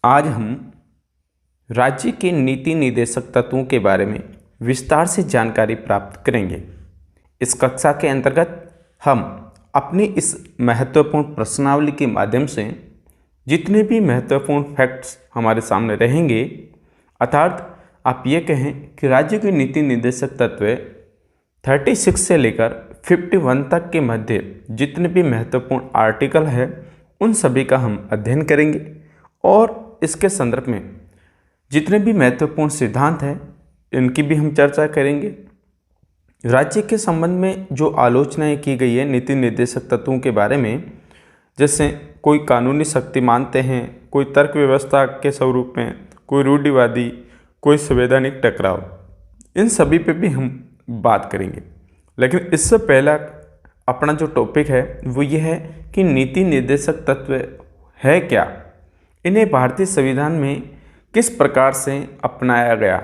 आज हम राज्य के नीति निर्देशक तत्वों के बारे में विस्तार से जानकारी प्राप्त करेंगे। इस कक्षा के अंतर्गत हम अपनी इस महत्वपूर्ण प्रश्नावली के माध्यम से जितने भी महत्वपूर्ण फैक्ट्स हमारे सामने रहेंगे, अर्थात आप ये कहें कि राज्य के नीति निर्देशक तत्व 36 से लेकर 51 तक के मध्य जितने भी महत्वपूर्ण आर्टिकल है उन सभी का हम अध्ययन करेंगे और इसके संदर्भ में जितने भी महत्वपूर्ण सिद्धांत हैं इनकी भी हम चर्चा करेंगे। राज्य के संबंध में जो आलोचनाएं की गई है नीति निर्देशक तत्वों के बारे में, जैसे कोई कानूनी शक्ति मानते हैं, कोई तर्क व्यवस्था के स्वरूप में, कोई रूढ़िवादी, कोई संवैधानिक टकराव, इन सभी पे भी हम बात करेंगे। लेकिन इससे पहला अपना जो टॉपिक है वो ये है कि नीति निर्देशक तत्व है क्या, इन्हें भारतीय संविधान में किस प्रकार से अपनाया गया,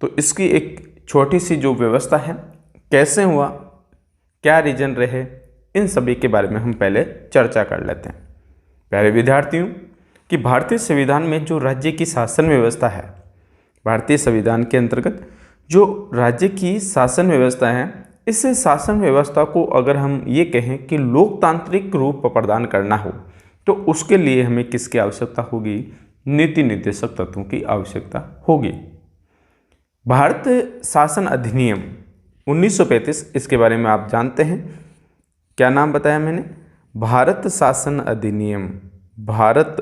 तो इसकी एक छोटी सी जो व्यवस्था है, कैसे हुआ, क्या रीजन रहे, इन सभी के बारे में हम पहले चर्चा कर लेते हैं। प्यारे विद्यार्थियों, कि भारतीय संविधान में जो राज्य की शासन व्यवस्था है, भारतीय संविधान के अंतर्गत जो राज्य की शासन व्यवस्था है, इस शासन व्यवस्था को अगर हम ये कहें कि लोकतांत्रिक रूप प्रदान करना हो तो उसके लिए हमें किसकी आवश्यकता होगी? नीति निर्देशक तत्वों की आवश्यकता होगी। भारत शासन अधिनियम 1935, इसके बारे में आप जानते हैं, क्या नाम बताया मैंने? भारत शासन अधिनियम। भारत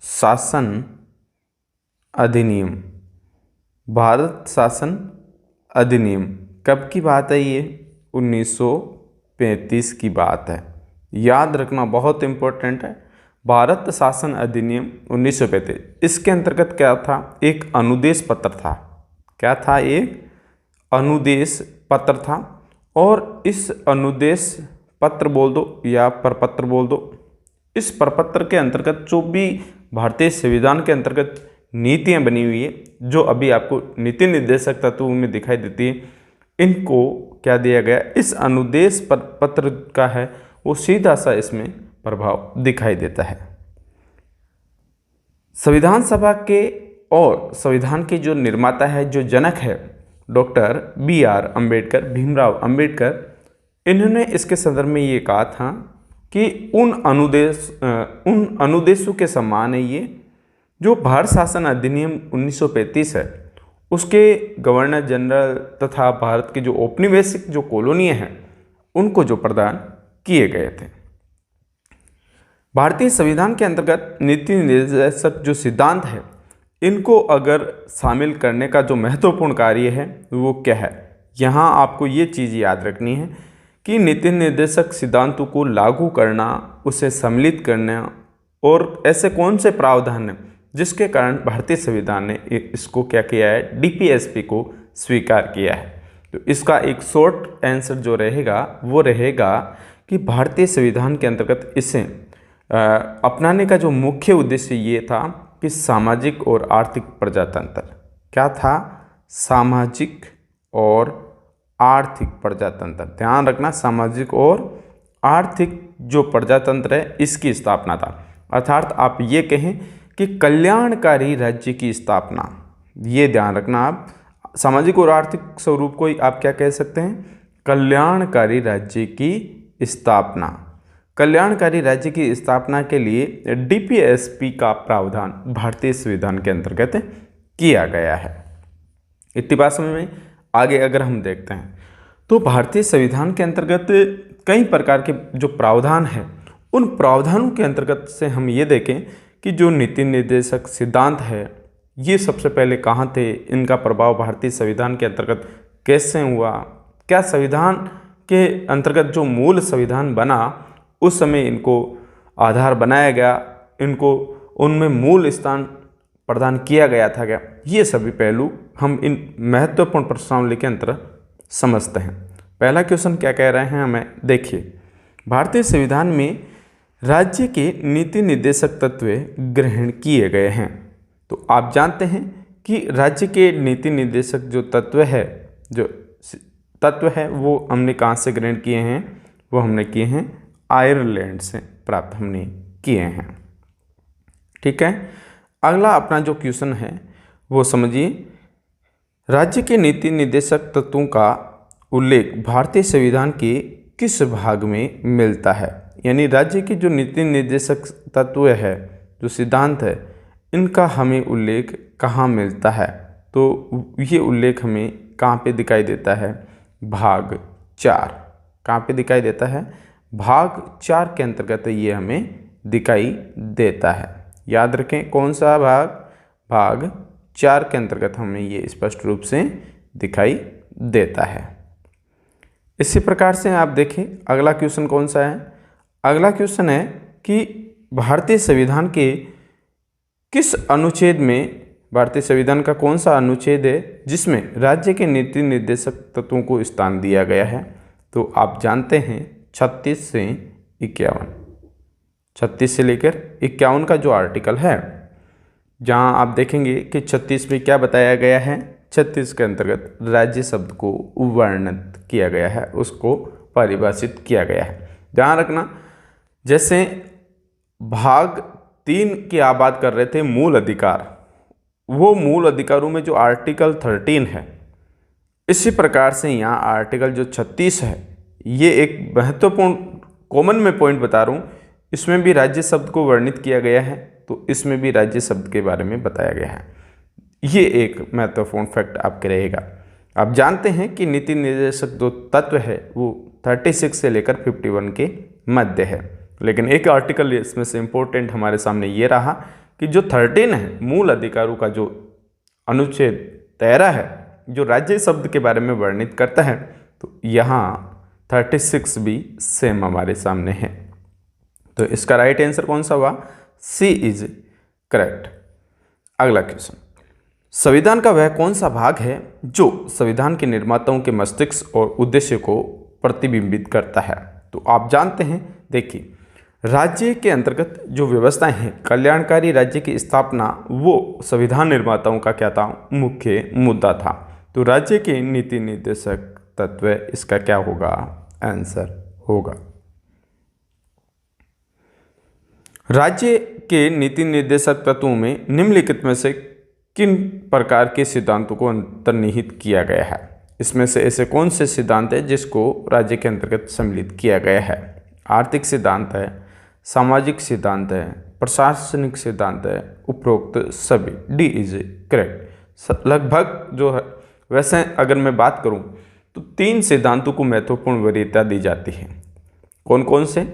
शासन अधिनियम, भारत शासन अधिनियम कब की बात है? ये 1935 की बात है, याद रखना बहुत इम्पोर्टेंट है। भारत शासन अधिनियम 1935, इसके अंतर्गत क्या था? एक अनुदेश पत्र था। क्या था? एक अनुदेश पत्र था। और इस अनुदेश पत्र बोल दो या प्रपत्र बोल दो, इस प्रपत्र के अंतर्गत जो भी भारतीय संविधान के अंतर्गत नीतियाँ बनी हुई है, जो अभी आपको नीति निर्देशक तत्वों में दिखाई देती है, इनको क्या दिया गया? इस अनुदेश पत्र का है वो सीधा सा इसमें प्रभाव दिखाई देता है। संविधान सभा के और संविधान के जो निर्माता है, जो जनक है, डॉक्टर BR अम्बेडकर, भीमराव अम्बेडकर, इन्होंने इसके संदर्भ में ये कहा था कि उन अनुदेशों के समान है ये जो भारत शासन अधिनियम 1935 है, उसके गवर्नर जनरल तथा भारत के जो औपनिवेशिक जो कॉलोनियाँ हैं उनको जो प्रदान किए गए थे। भारतीय संविधान के अंतर्गत नीति निर्देशक जो सिद्धांत है, इनको अगर शामिल करने का जो महत्वपूर्ण कार्य है वो क्या है? यहाँ आपको ये चीज़ याद रखनी है कि नीति निर्देशक सिद्धांतों को लागू करना, उसे सम्मिलित करना, और ऐसे कौन से प्रावधान हैं जिसके कारण भारतीय संविधान ने इसको क्या किया है? DPSP को स्वीकार किया है। तो इसका एक शॉर्ट आंसर जो रहेगा वो रहेगा कि भारतीय संविधान के अंतर्गत इसे अपनाने का जो मुख्य उद्देश्य ये था कि सामाजिक और आर्थिक प्रजातंत्र। क्या था? सामाजिक और आर्थिक प्रजातंत्र। ध्यान रखना, सामाजिक और आर्थिक जो प्रजातंत्र है इसकी स्थापना था। अर्थात आप ये कहें कि कल्याणकारी राज्य की स्थापना। ये ध्यान रखना, आप सामाजिक और आर्थिक स्वरूप को आप क्या कह सकते हैं? कल्याणकारी राज्य की स्थापना। कल्याणकारी राज्य की स्थापना के लिए DPSP का प्रावधान भारतीय संविधान के अंतर्गत किया गया है। इतनी बात समझ में? आगे अगर हम देखते हैं तो भारतीय संविधान के अंतर्गत कई प्रकार के जो प्रावधान हैं, उन प्रावधानों के अंतर्गत से हम ये देखें कि जो नीति निर्देशक सिद्धांत है ये सबसे पहले कहाँ थे, इनका प्रभाव भारतीय संविधान के अंतर्गत कैसे हुआ, क्या संविधान के अंतर्गत जो मूल संविधान बना उस समय इनको आधार बनाया गया, इनको उनमें मूल स्थान प्रदान किया गया था क्या, ये सभी पहलू हम इन महत्वपूर्ण प्रश्नावली के अंतर्गत समझते हैं। पहला क्वेश्चन क्या कह रहे हैं हमें? देखिए, भारतीय संविधान में राज्य के नीति निर्देशक तत्व ग्रहण किए गए हैं। तो आप जानते हैं कि राज्य के नीति निर्देशक जो तत्व है वो हमने कहाँ से ग्रहण किए हैं? वो हमने किए हैं आयरलैंड से प्राप्त हमने किए हैं। ठीक है। अगला अपना जो क्वेश्चन है वो समझिए, राज्य के नीति निर्देशक तत्वों का उल्लेख भारतीय संविधान के किस भाग में मिलता है। यानी राज्य के जो नीति निर्देशक तत्व है, जो सिद्धांत है, इनका हमें उल्लेख कहाँ मिलता है। तो ये उल्लेख हमें कहाँ पे दिखाई देता है, भाग 4। कहाँ पे दिखाई देता है, भाग 4 के अंतर्गत ये हमें दिखाई देता है। याद रखें कौन सा भाग, भाग 4 के अंतर्गत हमें ये स्पष्ट रूप से दिखाई देता है। इसी प्रकार से आप देखें अगला क्वेश्चन कौन सा है। अगला क्वेश्चन है कि भारतीय संविधान के किस अनुच्छेद में, भारतीय संविधान का कौन सा अनुच्छेद है जिसमें राज्य के नीति निर्देशक तत्वों को स्थान दिया गया है। तो आप जानते हैं 36 से 51, 36 से लेकर 51 का जो आर्टिकल है, जहां आप देखेंगे कि 36 में क्या बताया गया है, 36 के अंतर्गत राज्य शब्द को वर्णित किया गया है, उसको परिभाषित किया गया है। ध्यान रखना, जैसे भाग 3 की आप बात कर रहे थे मूल अधिकार, वो मूल अधिकारों में जो आर्टिकल 13 है, इसी प्रकार से यहाँ आर्टिकल जो 36 है, ये एक महत्वपूर्ण कॉमन में पॉइंट बता रहा हूँ, इसमें भी राज्य शब्द को वर्णित किया गया है, तो इसमें भी राज्य शब्द के बारे में बताया गया है। ये एक महत्वपूर्ण फैक्ट आपके रहेगा। आप जानते हैं कि नीति निर्देशक जो तत्व है वो 36 से लेकर 51 के मध्य है, लेकिन एक आर्टिकल इसमें से इम्पोर्टेंट हमारे सामने ये रहा कि जो 13 है, मूल अधिकारों का जो अनुच्छेद 13 है, जो राज्य शब्द के बारे में वर्णित करता है, तो यहाँ 36 भी सेम हमारे सामने है। तो इसका राइट आंसर कौन सा हुआ, सी इज करेक्ट। अगला क्वेश्चन, संविधान का वह कौन सा भाग है जो संविधान के निर्माताओं के मस्तिष्क और उद्देश्य को प्रतिबिंबित करता है। तो आप जानते हैं, देखिए राज्य के अंतर्गत जो व्यवस्थाएं हैं, कल्याणकारी राज्य की स्थापना, वो संविधान निर्माताओं का क्या था, मुख्य मुद्दा था। तो राज्य के नीति निर्देशक तत्व इसका क्या होगा, आंसर होगा। राज्य के नीति निर्देशक तत्वों में निम्नलिखित में से किन प्रकार के सिद्धांतों को अंतर्निहित किया गया है। इसमें से ऐसे कौन से सिद्धांत है जिसको राज्य के अंतर्गत सम्मिलित किया गया है। आर्थिक सिद्धांत है, सामाजिक सिद्धांत है, प्रशासनिक सिद्धांत है, उपरोक्त सभी। D is correct. लगभग जो है, वैसे अगर मैं बात करूं तो 3 सिद्धांतों को महत्वपूर्ण वरीयता दी जाती है। कौन कौन से,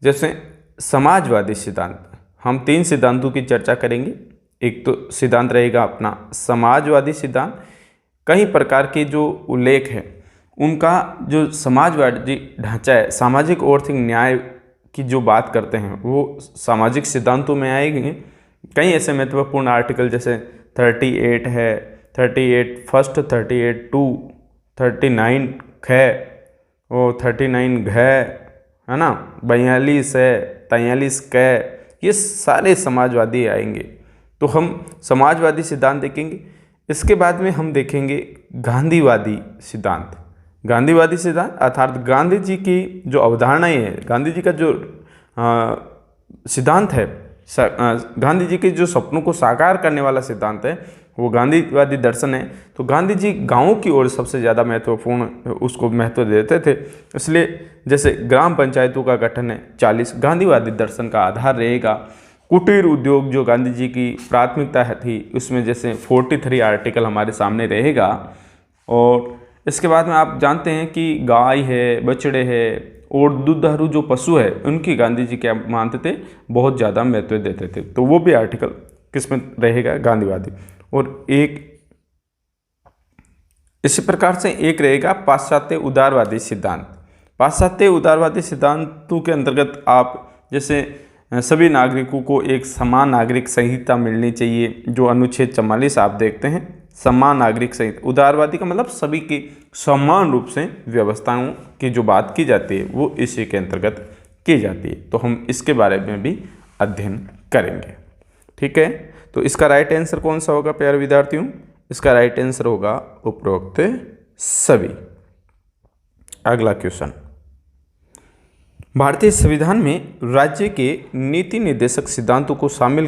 जैसे समाजवादी सिद्धांत, हम 3 सिद्धांतों की चर्चा करेंगे। एक तो सिद्धांत रहेगा अपना समाजवादी सिद्धांत, कई प्रकार के जो उल्लेख है उनका जो समाजवादी ढांचा है, सामाजिक और आर्थिक न्याय की जो बात करते हैं वो सामाजिक सिद्धांतों में आएंगे। कई ऐसे महत्वपूर्ण आर्टिकल जैसे 38 है, 38 फर्स्ट, 38 टू, 39 ख और 39 घ है ना, 42 है, 43 क, ये सारे समाजवादी आएंगे। तो हम समाजवादी सिद्धांत देखेंगे। इसके बाद में हम देखेंगे गांधीवादी सिद्धांत। गांधीवादी सिद्धांत अर्थात गांधी जी की जो अवधारणाएं हैं, गांधी जी का जो सिद्धांत है, गांधी जी के जो सपनों को साकार करने वाला सिद्धांत है, वो गांधीवादी दर्शन है। तो गांधी जी गांवों की ओर सबसे ज़्यादा महत्वपूर्ण उसको महत्व देते थे, इसलिए जैसे ग्राम पंचायतों का गठन है 40 गांधीवादी दर्शन का आधार रहेगा। कुटीर उद्योग जो गांधी जी की प्राथमिकता थी, उसमें जैसे 43 आर्टिकल हमारे सामने रहेगा। और इसके बाद में आप जानते हैं कि गाय है, बछड़े है और दुधारू जो पशु है, उनकी गांधी जी क्या मानते थे, बहुत ज़्यादा महत्व देते थे। तो वो भी आर्टिकल किस में रहेगा, गांधीवादी। और एक इसी प्रकार से एक रहेगा पाश्चात्य उदारवादी सिद्धांत। पाश्चात्य उदारवादी सिद्धांतों के अंतर्गत आप जैसे सभी नागरिकों को एक समान नागरिक संहिता मिलनी चाहिए, जो अनुच्छेद 44 आप देखते हैं, समान नागरिक संहिता। उदारवादी का मतलब सभी की समान रूप से व्यवस्थाओं की जो बात की जाती है वो इसी के अंतर्गत की जाती है। तो हम इसके बारे में भी अध्ययन करेंगे। ठीक है, तो इसका राइट आंसर कौन सा होगा प्यारे विद्यार्थियों, इसका राइट आंसर होगा उपरोक्त सभी। अगला क्वेश्चन, भारतीय संविधान में राज्य के नीति निर्देशक सिद्धांतों को शामिल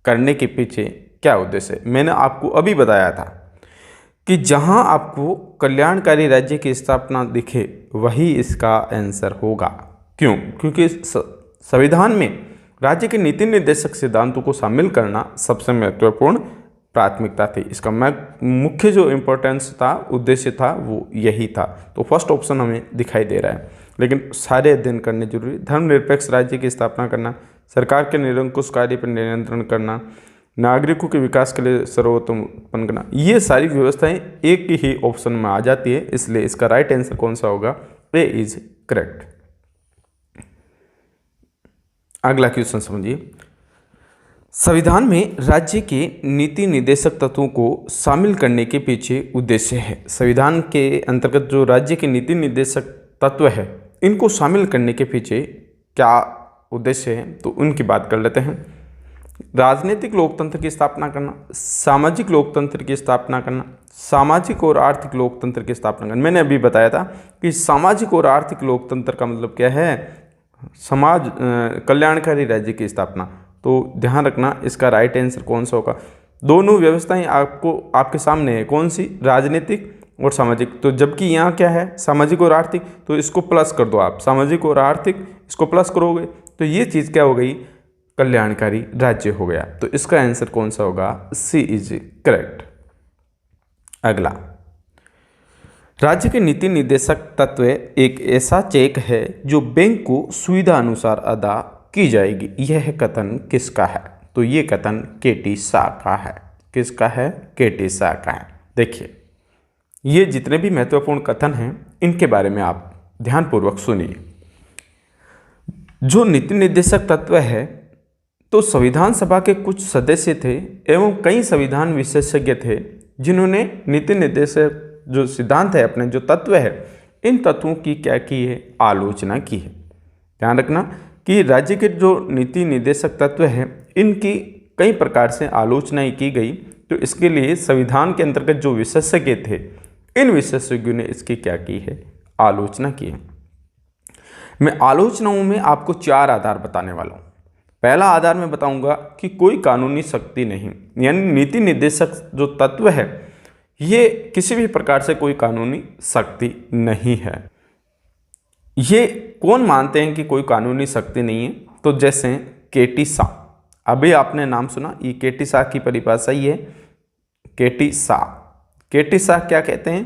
करने के पीछे क्या उद्देश्य है? मैंने आपको अभी बताया था कि जहां आपको कल्याणकारी राज्य की स्थापना दिखे वही इसका आंसर होगा। क्यों? क्योंकि संविधान में राज्य के नीति निर्देशक सिद्धांतों को शामिल करना सबसे महत्वपूर्ण प्राथमिकता थी। इसका मुख्य जो इम्पोर्टेंस था, उद्देश्य था, वो यही था। तो फर्स्ट ऑप्शन हमें दिखाई दे रहा है। लेकिन सारे अध्ययन करने जरूरी। धर्मनिरपेक्ष राज्य की स्थापना करना, सरकार के निरंकुश कार्य पर नियंत्रण करना, नागरिकों के विकास के लिए सर्वोत्तम उत्पन्न करना, ये सारी व्यवस्थाएं एक ही ऑप्शन में आ जाती है। इसलिए इसका राइट आंसर कौन सा होगा? ए इज करेक्ट। अगला क्वेश्चन समझिए। संविधान में राज्य के नीति निर्देशक तत्वों को शामिल करने के पीछे उद्देश्य है। संविधान के अंतर्गत जो राज्य के नीति निर्देशक तत्व है, इनको शामिल करने के पीछे क्या उद्देश्य है, तो उनकी बात कर लेते हैं। राजनीतिक लोकतंत्र की स्थापना करना, सामाजिक लोकतंत्र की स्थापना करना, सामाजिक और आर्थिक लोकतंत्र की स्थापना करना। मैंने अभी बताया था कि सामाजिक और आर्थिक लोकतंत्र का मतलब क्या है? समाज कल्याणकारी राज्य की स्थापना। तो ध्यान रखना इसका राइट आंसर कौन सा होगा। दोनों व्यवस्थाएं आपको आपके सामने है, कौन सी? राजनीतिक और सामाजिक। तो जबकि यहाँ क्या है? सामाजिक और आर्थिक, तो इसको प्लस कर दो आप। सामाजिक और आर्थिक इसको प्लस करोगे तो ये चीज़ क्या हो गई? कल्याणकारी राज्य हो गया। तो इसका आंसर कौन सा होगा? सी इज करेक्ट। अगला, राज्य के नीति निर्देशक तत्व एक ऐसा चेक है जो बैंक को सुविधा अनुसार अदा की जाएगी। यह कथन किसका है? तो ये कथन केटी शाह का है। किसका है? केटी शाह का है। देखिए, ये जितने भी महत्वपूर्ण कथन हैं इनके बारे में आप ध्यानपूर्वक सुनिए। जो नीति निर्देशक तत्व है, तो संविधान सभा के कुछ सदस्य थे एवं कई संविधान विशेषज्ञ थे जिन्होंने नीति निर्देशक जो सिद्धांत है, अपने जो तत्व है, इन तत्वों की क्या की है? आलोचना की है। ध्यान रखना कि राज्य के जो नीति निर्देशक तत्व हैं, इनकी कई प्रकार से आलोचनाएं की गई। तो इसके लिए संविधान के अंतर्गत जो विशेषज्ञ थे, इन विशेषज्ञों ने इसकी क्या की है? आलोचना की है। मैं आलोचनाओं में आपको 4 आधार बताने वाला हूँ। पहला आधार मैं बताऊंगा कि कोई कानूनी शक्ति नहीं, यानी नीति निर्देशक जो तत्व है ये किसी भी प्रकार से कोई कानूनी शक्ति नहीं है। ये कौन मानते हैं कि कोई कानूनी शक्ति नहीं है? तो जैसे केटी शाह, अभी आपने नाम सुना, ये केटी शाह की परिभाषा ही है। केटी शाह, केटी शाह क्या कहते हैं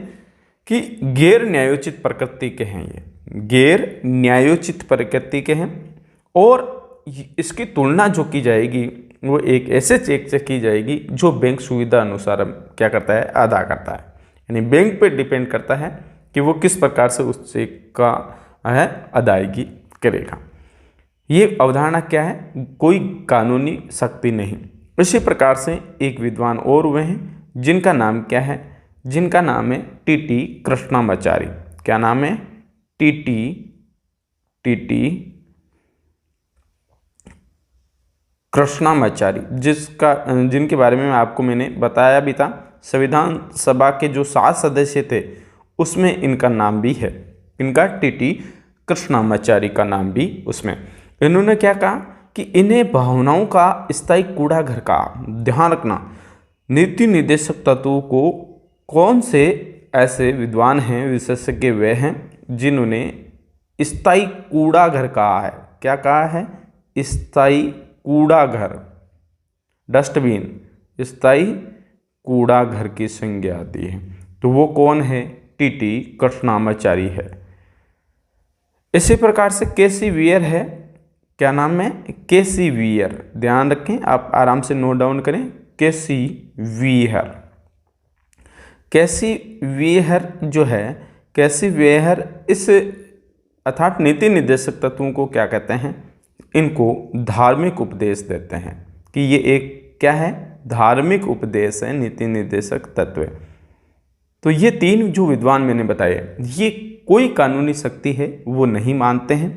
कि गैर न्यायोचित प्रकृति के हैं। ये गैर न्यायोचित प्रकृति के हैं और इसकी तुलना जो की जाएगी वो एक ऐसे चेक से की जाएगी जो बैंक सुविधा अनुसार क्या करता है? अदा करता है। यानी बैंक पे डिपेंड करता है कि वो किस प्रकार से उस चेक का है अदायगी करेगा। ये अवधारणा क्या है? कोई कानूनी शक्ति नहीं। इसी प्रकार से एक विद्वान और हुए हैं जिनका नाम क्या है? जिनका नाम है टीटी कृष्णामाचारी। क्या नाम है? टीटी कृष्णामाचारी, जिनके बारे में आपको मैंने बताया भी था। संविधान सभा के जो 7 सदस्य थे उसमें इनका नाम भी है। इनका टीटी कृष्णामाचारी का नाम भी उसमें। इन्होंने क्या कहा कि इन्हें भावनाओं का स्थायी कूड़ा घर का, ध्यान रखना, नीति निर्देशक तत्वों को कौन से ऐसे विद्वान हैं, विशेषज्ञ वे हैं जिन्होंने स्थायी कूड़ा घर कहा है। क्या कहा है? स्थायी कूड़ा घर, डस्टबिन, स्थायी कूड़ा घर की संज्ञा दी है। तो वो कौन है? टीटी कृष्णामाचारी है। इसी प्रकार से केसी वियर है। क्या नाम है? केसी वियर। ध्यान रखें, आप आराम से नोट डाउन करें। केसी वियर, केसी वियर जो है, केसी वियर इस अर्थात नीति निर्देशक तत्वों को क्या कहते हैं? इनको धार्मिक उपदेश देते हैं कि ये एक क्या है? धार्मिक उपदेश है, नीति निर्देशक तत्व। तो ये 3 जो विद्वान मैंने बताए, ये कोई कानूनी शक्ति है वो नहीं मानते हैं।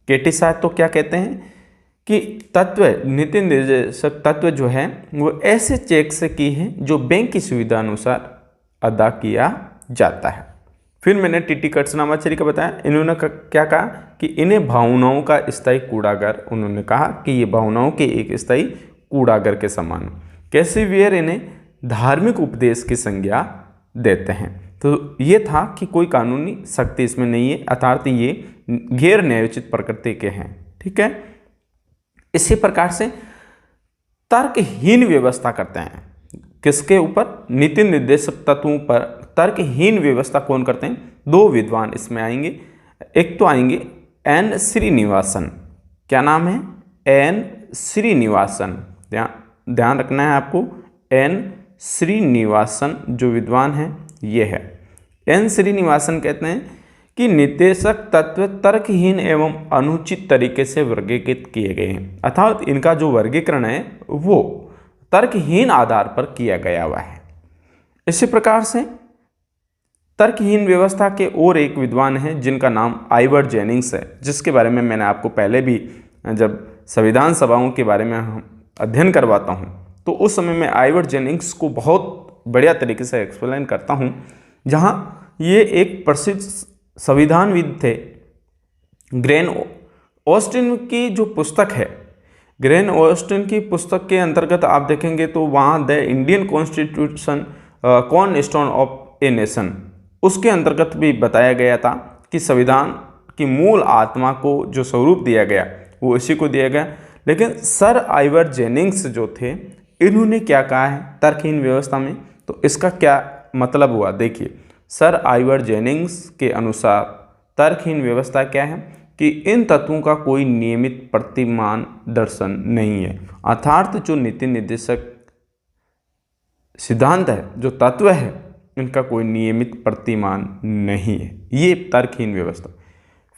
केटी शाह तो क्या कहते हैं कि तत्व, नीति निर्देशक तत्व जो है वो ऐसे चेक से की है जो बैंक की सुविधा अनुसार अदा किया जाता है। फिर मैंने टीटी कृष्णामाचारी का बताया, इन्होंने क्या कहा कि इन्हें भावनाओं का स्थायी कूड़ागर, उन्होंने कहा कि ये भावनाओं के एक स्थायी कूड़ागर के समान। कैसिवियर इन्हें धार्मिक उपदेश की संज्ञा देते हैं। तो ये था कि कोई कानूनी शक्ति इसमें नहीं है, अर्थात ये गैर न्यायोचित प्रकृति के हैं। ठीक है, इसी प्रकार से तर्कहीन व्यवस्था करते हैं। किसके ऊपर? नीति निर्देशक तत्वों पर तर्कहीन व्यवस्था कौन करते हैं? दो विद्वान इसमें आएंगे। एक तो आएंगे एन श्रीनिवासन, क्या नाम है? एन श्रीनिवासन, ध्यान रखना है आपको। एन श्रीनिवासन जो विद्वान हैं ये है। एन श्रीनिवासन कहते हैं कि निर्देशक तत्व तर्कहीन एवं अनुचित तरीके से वर्गीकृत किए गए हैं, अर्थात इनका जो वर्गीकरण है वो तर्कहीन आधार पर किया गया हुआ है। इसी प्रकार से तर्कहीन व्यवस्था के और एक विद्वान हैं जिनका नाम आइवर जेनिंग्स है, जिसके बारे में मैंने आपको पहले भी जब संविधान सभाओं के बारे में हम अध्ययन करवाता हूं तो उस समय मैं आइवर जेनिंग्स को बहुत बढ़िया तरीके से एक्सप्लेन करता हूं, जहां ये एक प्रसिद्ध संविधानविद थे। ग्रेन ऑस्टिन की जो पुस्तक है, ग्रेन ऑस्टिन की पुस्तक के अंतर्गत आप देखेंगे तो वहाँ the Indian constitution cornerstone of a nation, उसके अंतर्गत भी बताया गया था कि संविधान की मूल आत्मा को जो स्वरूप दिया गया वो इसी को दिया गया। लेकिन सर आइवर जेनिंग्स जो थे, इन्होंने क्या कहा है तर्कहीन व्यवस्था में, तो इसका क्या मतलब हुआ देखिए। सर आइवर जेनिंग्स के अनुसार तर्कहीन व्यवस्था क्या है कि इन तत्वों का कोई नियमित प्रतिमान दर्शन नहीं है, अर्थात जो नीति निर्देशक सिद्धांत है, जो तत्व है, इनका कोई नियमित प्रतिमान नहीं है। ये तर्कहीन व्यवस्था।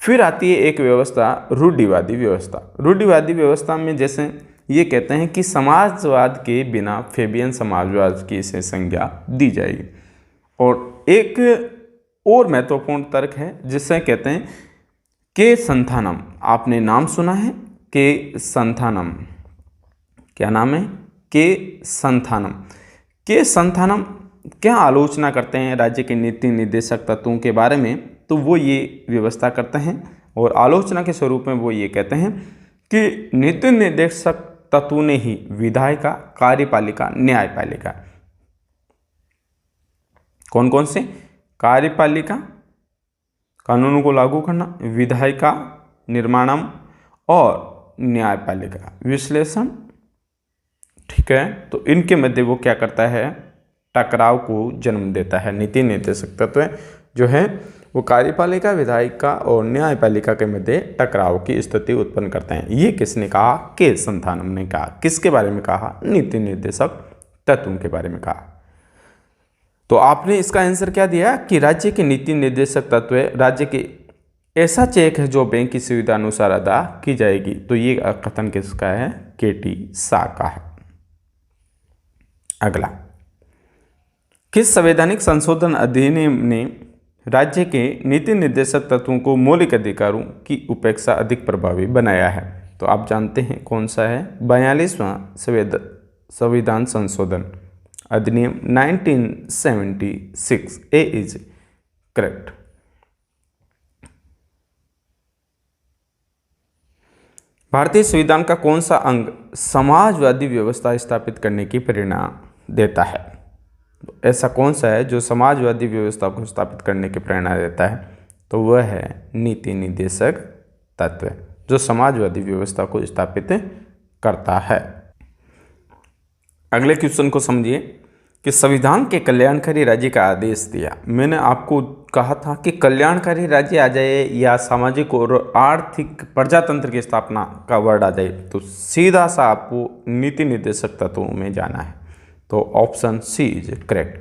फिर आती है एक व्यवस्था रूढ़िवादी व्यवस्था। रूढ़िवादी व्यवस्था में जैसे ये कहते हैं कि समाजवाद के बिना फेबियन समाजवाद की इसे संज्ञा दी जाएगी। और एक और महत्वपूर्ण तर्क है जिसे कहते हैं के संथानम। आपने नाम सुना है के संथानम, क्या नाम है? के संथानम। के संथानम क्या आलोचना करते हैं राज्य के नीति निर्देशक तत्वों के बारे में, तो वो ये व्यवस्था करते हैं और आलोचना के स्वरूप में वो ये कहते हैं कि नीति निर्देशक तत्वों ने ही विधायिका, कार्यपालिका, न्यायपालिका, कौन कौन से? कार्यपालिका कानूनों को लागू करना, विधायिका निर्माणम और न्यायपालिका विश्लेषण। ठीक है, तो इनके मध्य वो क्या करता है? टकराव को जन्म देता है। नीति निर्देशक तत्व जो है वो कार्यपालिका, विधायिका और न्यायपालिका के मध्य टकराव की स्थिति उत्पन्न करते हैं। ये किसने कहा? के संथानम ने कहा। किसके बारे में कहा? नीति निर्देशक तत्वों के बारे में कहा। तो आपने इसका आंसर क्या दिया कि राज्य के नीति निर्देशक तत्व राज्य के ऐसा चेक है जो बैंक की सुविधा अनुसार अदा की जाएगी। तो ये कथन किसका है? केटी शाह का है। अगला, किस संवैधानिक संशोधन अधिनियम ने राज्य के नीति निर्देशक तत्वों को मौलिक अधिकारों की उपेक्षा अधिक प्रभावी बनाया है? तो आप जानते हैं कौन सा है? 42वां संविधान संशोधन अधिनियम 1976। ए इज करेक्ट। भारतीय संविधान का कौन सा अंग समाजवादी व्यवस्था स्थापित करने की प्रेरणा देता है? ऐसा कौन सा है जो समाजवादी व्यवस्था को स्थापित करने की प्रेरणा देता है? तो वह है नीति निर्देशक तत्व, जो समाजवादी व्यवस्था को स्थापित करता है। अगले क्वेश्चन को समझिए कि संविधान के कल्याणकारी राज्य का आदेश दिया। मैंने आपको कहा था कि कल्याणकारी राज्य आ जाए या सामाजिक और आर्थिक प्रजातंत्र की स्थापना का वर्ड आ जाए तो सीधा सा आपको नीति निर्देशक तत्वों में जाना है। तो ऑप्शन सी इज करेक्ट।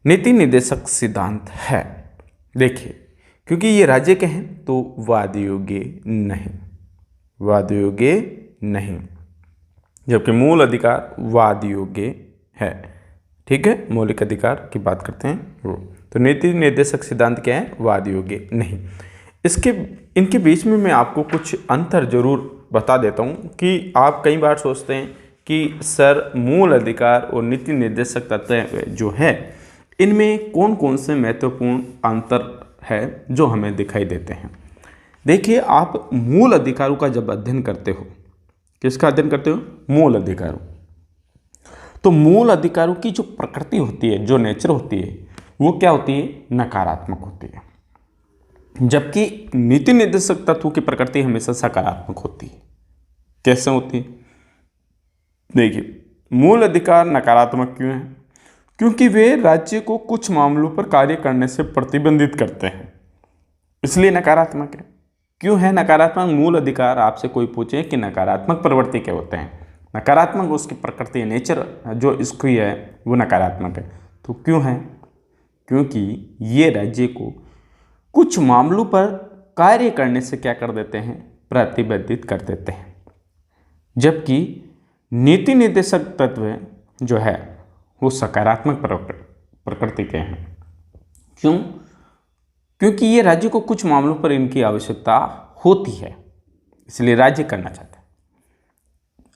नीति निर्देशक सिद्धांत है। देखिए, क्योंकि ये राज्य के हैं तो वाद योग्य नहीं, वाद योग्य नहीं, जबकि मूल अधिकार वाद योग्य है। ठीक है, मौलिक अधिकार की बात करते हैं वो। तो नीति निर्देशक सिद्धांत क्या है? वाद योग्य नहीं। इनके बीच में मैं आपको कुछ अंतर जरूर बता देता हूँ कि आप कई बार सोचते हैं कि सर मूल अधिकार और नीति निर्देशक तत्व जो है इनमें कौन कौन से महत्वपूर्ण अंतर है जो हमें दिखाई देते हैं। देखिए, आप मूल अधिकारों का जब अध्ययन करते हो, किसका अध्ययन करते हो? मूल अधिकारों। तो मूल अधिकारों की जो प्रकृति होती है, जो नेचर होती है, वो क्या होती है? नकारात्मक होती है, जबकि नीति निर्देशक तत्वों की प्रकृति हमेशा सकारात्मक होती है। कैसे होती है? देखिए, मूल अधिकार नकारात्मक क्यों है? क्योंकि वे राज्य को कुछ मामलों पर कार्य करने से प्रतिबंधित करते हैं, इसलिए नकारात्मक है। क्यों है नकारात्मक? मूल अधिकार आपसे कोई पूछे कि नकारात्मक प्रवृत्ति क्या होते हैं, नकारात्मक उसकी प्रकृति, नेचर जो इसकी है वो नकारात्मक है। तो क्यों है? क्योंकि ये राज्य को कुछ मामलों पर कार्य करने से क्या कर देते हैं? प्रतिबंधित कर देते हैं। जबकि नीति निर्देशक तत्व जो है वो सकारात्मक प्रकृति के हैं। क्यों? क्योंकि ये राज्य को कुछ मामलों पर इनकी आवश्यकता होती है, इसलिए राज्य करना चाहता है।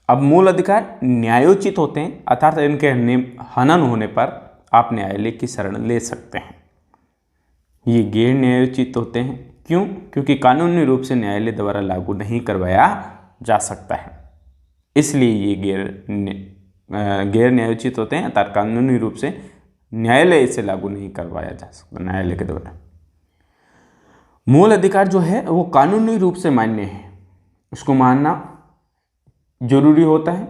अब मूल अधिकार न्यायोचित होते हैं, अर्थात इनके हनन होने पर आप न्यायालय की शरण ले सकते हैं। ये गैर न्यायोचित होते हैं। क्यों? क्योंकि कानूनी रूप से न्यायालय द्वारा लागू नहीं करवाया जा सकता है, इसलिए ये गैर न्यायोचित होते हैं, अर्थात कानूनी रूप से न्यायालय से लागू नहीं करवाया जा सकता, न्यायालय के द्वारा। मूल अधिकार जो है वो कानूनी रूप से मान्य है, उसको मानना जरूरी होता है।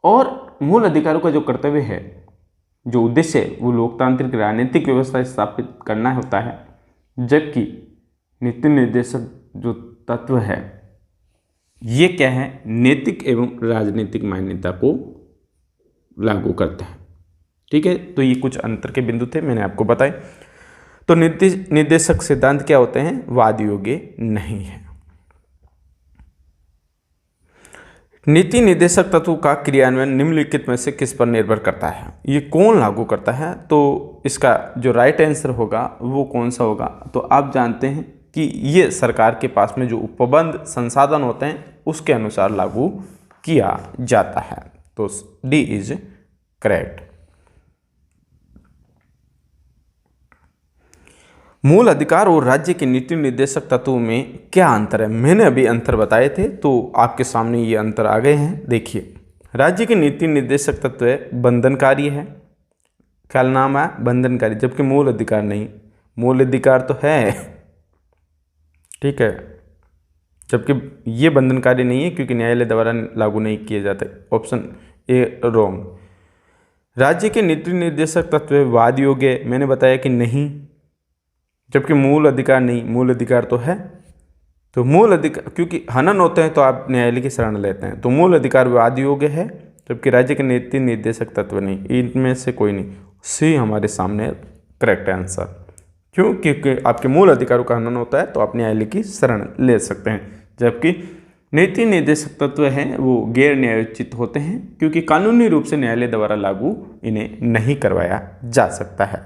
और मूल अधिकारों का जो कर्तव्य है, जो उद्देश्य है, वो लोकतांत्रिक राजनीतिक व्यवस्था स्थापित करना होता है। जबकि नीति निर्देशक जो तत्व है ये क्या है? नैतिक एवं राजनीतिक मान्यता को लागू करते हैं। ठीक है, तो ये कुछ अंतर के बिंदु थे, मैंने आपको बताए। तो नीति निर्देशक सिद्धांत क्या होते हैं? वाद योग्य नहीं है। नीति निर्देशक तत्व का क्रियान्वयन निम्नलिखित में से किस पर निर्भर करता है? ये कौन लागू करता है? तो इसका जो राइट आंसर होगा वो कौन सा होगा? तो आप जानते हैं कि ये सरकार के पास में जो उपबंध संसाधन होते हैं उसके अनुसार लागू किया जाता है। तो डी इज करेक्ट। मूल अधिकार और राज्य के नीति निर्देशक तत्वों में क्या अंतर है? मैंने अभी अंतर बताए थे, तो आपके सामने ये अंतर आ गए हैं। देखिए, राज्य के नीति निर्देशक तत्व बंधनकारी है, ख्याल नाम है बंधनकारी, जबकि मूल अधिकार नहीं। मूल अधिकार तो है, ठीक है, जबकि ये बंधनकारी नहीं है क्योंकि न्यायालय द्वारा लागू नहीं किए जाते। Option A wrong. राज्य के नीति निर्देशक तत्व वाद योग्य, मैंने बताया कि नहीं, जबकि मूल अधिकार नहीं। मूल अधिकार तो है, तो मूल अधिकार क्योंकि हनन होते हैं तो आप न्यायालय की शरण लेते हैं, तो मूल अधिकार वाद योग्य है, जबकि राज्य के नीति निर्देशक तत्व नहीं। इनमें से कोई नहीं, सी हमारे सामने करेक्ट आंसर। क्यों? क्योंकि आपके मूल अधिकारों का हनन होता है तो आप न्यायालय की शरण ले सकते हैं, जबकि नीति निर्देशक तत्व हैं वो गैर न्यायोचित होते हैं क्योंकि कानूनी रूप से न्यायालय द्वारा लागू इन्हें नहीं करवाया जा सकता है।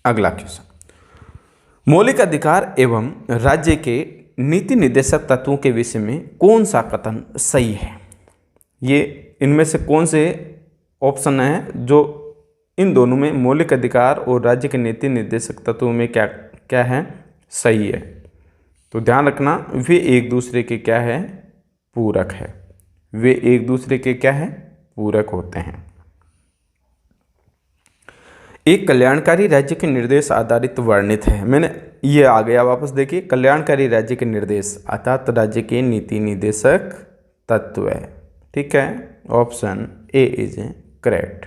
अगला क्वेश्चन, मौलिक अधिकार एवं राज्य के नीति निर्देशक तत्वों के विषय में कौन सा कथन सही है? ये इनमें से कौन से ऑप्शन है जो इन दोनों में, मौलिक अधिकार और राज्य के नीति निर्देशक तत्वों में क्या क्या है सही है? तो ध्यान रखना, वे एक दूसरे के क्या है? पूरक है। वे एक दूसरे के क्या है? पूरक होते हैं। एक कल्याणकारी राज्य के निर्देश आधारित वर्णित है। मैंने ये आ गया वापस, देखिए, कल्याणकारी राज्य के निर्देश अर्थात राज्य के नीति निर्देशक तत्व है। ठीक है, ऑप्शन ए इज करेक्ट।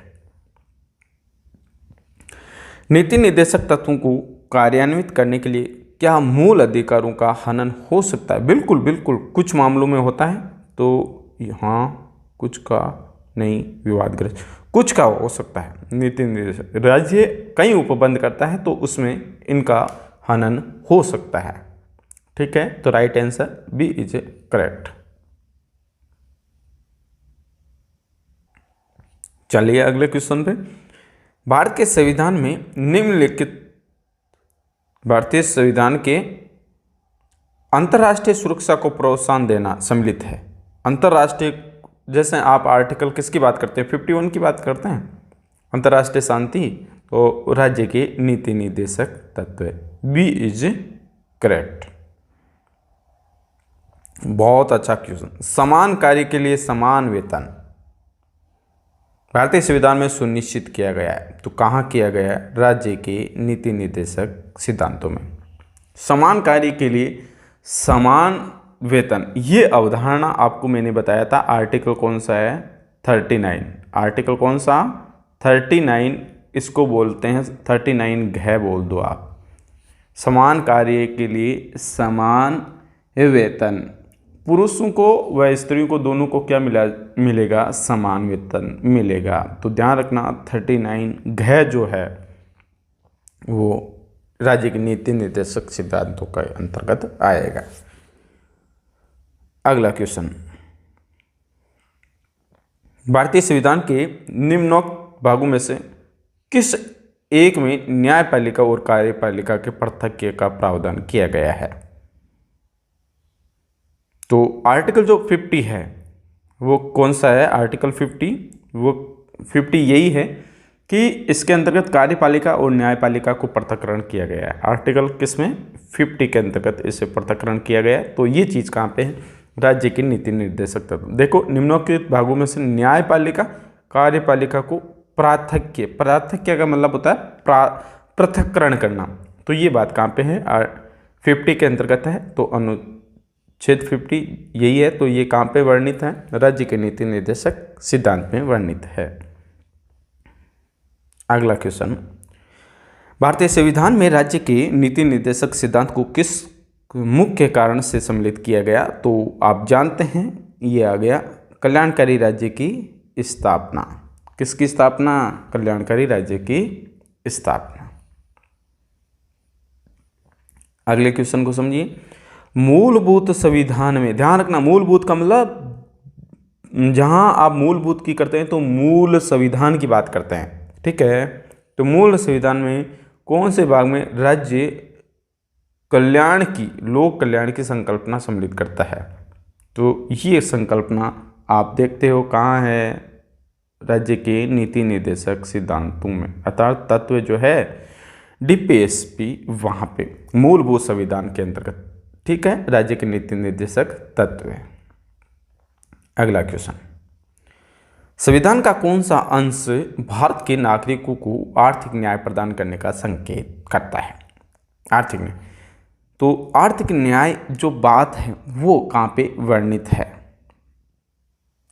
नीति निर्देशक तत्वों को कार्यान्वित करने के लिए क्या मूल अधिकारों का हनन हो सकता है? बिल्कुल बिल्कुल, कुछ मामलों में होता है, तो हाँ, कुछ का नहीं, विवादग्रस्त, कुछ का हो सकता है। नीति निर्देशक राज्य कई उपबंध करता है तो उसमें इनका हनन हो सकता है। ठीक है, तो right answer B is correct. चलिए अगले क्वेश्चन पे। भारत के संविधान में निम्नलिखित भारतीय संविधान के अंतर्राष्ट्रीय सुरक्षा को प्रोत्साहन देना सम्मिलित है। अंतर्राष्ट्रीय, जैसे आप आर्टिकल किसकी बात करते हैं? 51 की बात करते हैं। अंतर्राष्ट्रीय शांति तो राज्य के नीति निर्देशक तत्व। B is correct. बहुत अच्छा क्वेश्चन। समान कार्य के लिए समान वेतन भारतीय संविधान में सुनिश्चित किया गया है, तो कहाँ किया गया है? राज्य के नीति निर्देशक सिद्धांतों में। समान कार्य के लिए समान वेतन, ये अवधारणा आपको मैंने बताया था। आर्टिकल कौन सा है? 39। आर्टिकल कौन सा? 39। इसको बोलते हैं 39 घ बोल दो आप। समान कार्य के लिए समान वेतन। पुरुषों को व स्त्रियों को दोनों को क्या मिलेगा? समान वेतन मिलेगा। तो ध्यान रखना 39 घ जो है वो राज्य के नीति निर्देशक सिद्धांतों के अंतर्गत आएगा। अगला क्वेश्चन, भारतीय संविधान के निम्नोक्त भागों में से किस एक में न्यायपालिका और कार्यपालिका के पार्थक्य का प्रावधान किया गया है? तो आर्टिकल जो 50 है वो कौन सा है? आर्टिकल 50 वो 50 यही है कि इसके अंतर्गत कार्यपालिका और न्यायपालिका को पृथक्करण किया गया है। आर्टिकल किसमें? 50 के अंतर्गत इसे पृथक्करण किया गया है। तो ये चीज़ कहाँ पे है? राज्य के नीति निर्देशक तत्व। देखो निम्नलिखित भागों में से न्यायपालिका कार्यपालिका को प्राथक्य, प्राथक्य का मतलब होता है पृथक्करण करना। तो ये बात कहाँ पे है? 50 के अंतर्गत है। तो अनुच्छेद 50 यही है। तो ये कहाँ पे वर्णित है? राज्य के नीति निर्देशक सिद्धांत में वर्णित है। अगला क्वेश्चन, भारतीय संविधान में राज्य के नीति निर्देशक सिद्धांत को किस मुख्य कारण से सम्मिलित किया गया? तो आप जानते हैं ये आ गया कल्याणकारी राज्य की स्थापना। किसकी स्थापना? कल्याणकारी राज्य की स्थापना। अगले क्वेश्चन को समझिए। मूलभूत संविधान में, ध्यान रखना मूलभूत का मतलब जहां आप मूलभूत की करते हैं तो मूल संविधान की बात करते हैं, ठीक है। तो मूल संविधान में कौन से भाग में राज्य कल्याण की, लोक कल्याण की संकल्पना सम्मिलित करता है? तो ये संकल्पना आप देखते हो कहाँ है? राज्य के नीति निर्देशक सिद्धांतों में, अर्थात तत्व जो है DPSP वहाँ पे मूलभूत संविधान के अंतर्गत, ठीक है, राज्य के नीति निर्देशक तत्व है। अगला क्वेश्चन, संविधान का कौन सा अंश भारत के नागरिकों को आर्थिक न्याय प्रदान करने का संकेत करता है? आर्थिक न्याय, तो आर्थिक न्याय जो बात है वो कहाँ पे वर्णित है?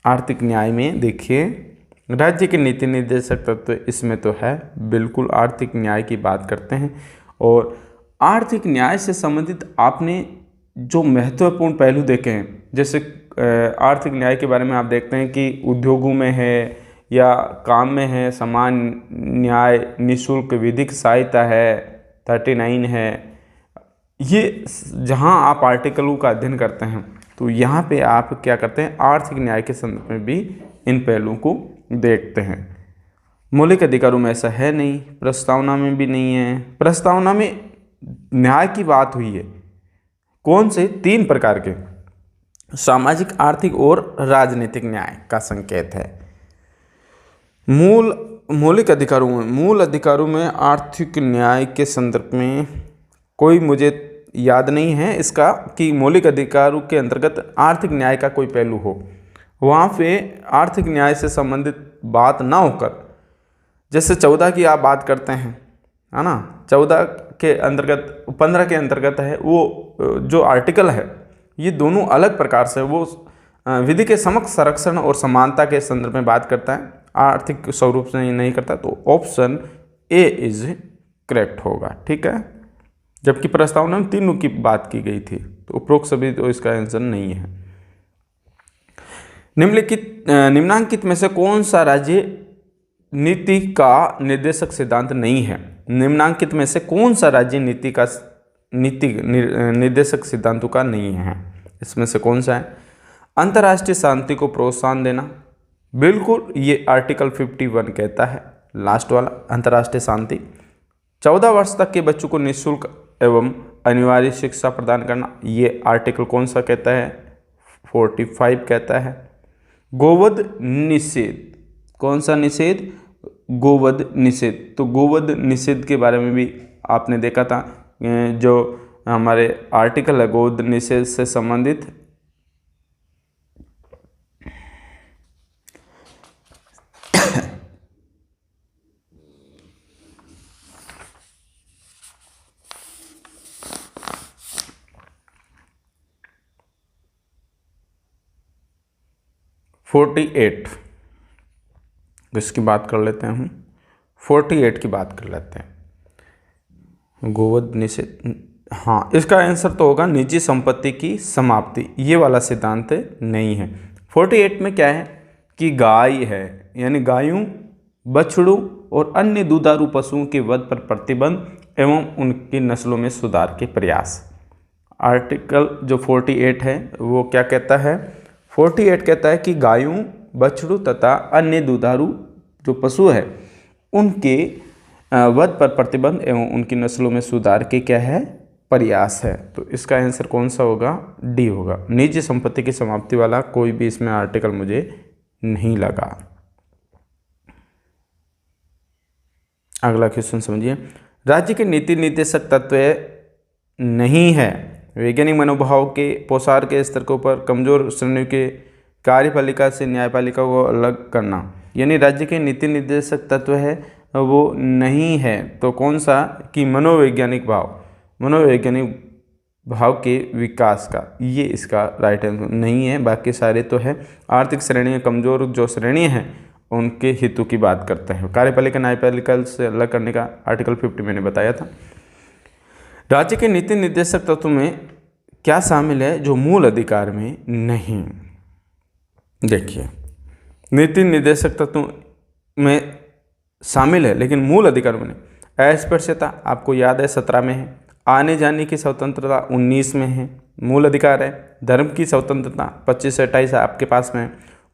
आर्थिक न्याय में देखिए राज्य के नीति निर्देशक तत्व इसमें तो है, बिल्कुल आर्थिक न्याय की बात करते हैं। और आर्थिक न्याय से संबंधित आपने जो महत्वपूर्ण पहलू देखे हैं, जैसे आर्थिक न्याय के बारे में आप देखते हैं कि उद्योगों में है या काम में है समान न्याय, निःशुल्क विधिक सहायता है, 39 है। ये जहां आप आर्टिकलों का अध्ययन करते हैं तो यहाँ पे आप क्या करते हैं? आर्थिक न्याय के संदर्भ में भी इन पहलुओं को देखते हैं। मौलिक अधिकारों में ऐसा है नहीं, प्रस्तावना में भी नहीं है। प्रस्तावना में न्याय की बात हुई है, कौन से? 3 प्रकार के, सामाजिक, आर्थिक और राजनीतिक न्याय का संकेत है। मौलिक अधिकारों में, मूल अधिकारों में आर्थिक न्याय के संदर्भ में कोई मुझे याद नहीं है इसका कि मौलिक अधिकारों के अंतर्गत आर्थिक न्याय का कोई पहलू हो। वहाँ पे आर्थिक न्याय से संबंधित बात ना होकर, जैसे 14 की आप बात करते हैं, है ना, 14 के अंतर्गत 15 के अंतर्गत है वो जो आर्टिकल है, ये दोनों अलग प्रकार से वो विधि के समक्ष संरक्षण और समानता के संदर्भ में बात करता है, आर्थिक स्वरूप से नहीं करता। तो ऑप्शन ए इज करेक्ट होगा, ठीक है। जबकि प्रस्तावना में तीनों की बात की गई थी, तो उपरोक्त सभी तो इसका आंसर नहीं है। निम्नांकित में से कौन सा राज्य नीति का निर्देशक सिद्धांत नहीं है? निम्नांकित में से कौन सा राज्य नीति निर्देशक सिद्धांतों का नहीं है? इसमें से कौन सा है? अंतर्राष्ट्रीय शांति को प्रोत्साहन देना, बिल्कुल ये आर्टिकल 51 कहता है, लास्ट वाला अंतर्राष्ट्रीय शांति। 14 वर्ष तक के बच्चों को निःशुल्क एवं अनिवार्य शिक्षा प्रदान करना, ये आर्टिकल कौन सा कहता है? 45 कहता है। गोवध निषेध, कौन सा निषेध? गोवध निषेध। तो गोवध निषेध के बारे में भी आपने देखा था, जो हमारे आर्टिकल है गोवध निषेध से संबंधित। इसकी बात कर लेते हैं हम, 48 की बात कर लेते हैं। गोवध निषेध, हाँ इसका आंसर तो होगा निजी संपत्ति की समाप्ति। ये वाला सिद्धांत नहीं है। 48 में क्या है कि गाय है, यानी गायों, बछड़ों और अन्य दुधारू पशुओं के वध पर प्रतिबंध एवं उनकी नस्लों में सुधार के प्रयास। आर्टिकल जो 48 है वो क्या कहता है? 48 कहता है कि गायों, बछड़ों तथा अन्य दुधारू जो पशु है उनके वध पर प्रतिबंध एवं उनकी नस्लों में सुधार के क्या है? प्रयास है। तो इसका आंसर कौन सा होगा? डी होगा। निजी संपत्ति की समाप्ति वाला कोई भी इसमें आर्टिकल मुझे नहीं लगा। अगला क्वेश्चन समझिए। राज्य के नीति निर्देशक तत्व नहीं है वैज्ञानिक मनोभाव के प्रसार के स्तर के ऊपर कमजोर श्रेणी के कार्यपालिका से न्यायपालिका को अलग करना, यानी राज्य के नीति निर्देशक तत्व है वो नहीं है। तो कौन सा? कि मनोवैज्ञानिक भाव के विकास का, ये इसका राइट आंसर नहीं है। बाकी सारे तो है। आर्थिक श्रेणी कमजोर जो श्रेणी हैं उनके हितों की बात करते हैं। कार्यपालिका न्यायपालिका से अलग करने का आर्टिकल 50 मैंने बताया था। राज्य के नीति निर्देशक तत्व में क्या शामिल है जो मूल अधिकार में नहीं? देखिए, नीति निर्देशक तत्व में शामिल है लेकिन मूल अधिकार में नहीं। अस्पृश्यता आपको याद है 17 में है। आने जाने की स्वतंत्रता 19 में है, मूल अधिकार है। धर्म की स्वतंत्रता 25 से 28 आपके पास में है।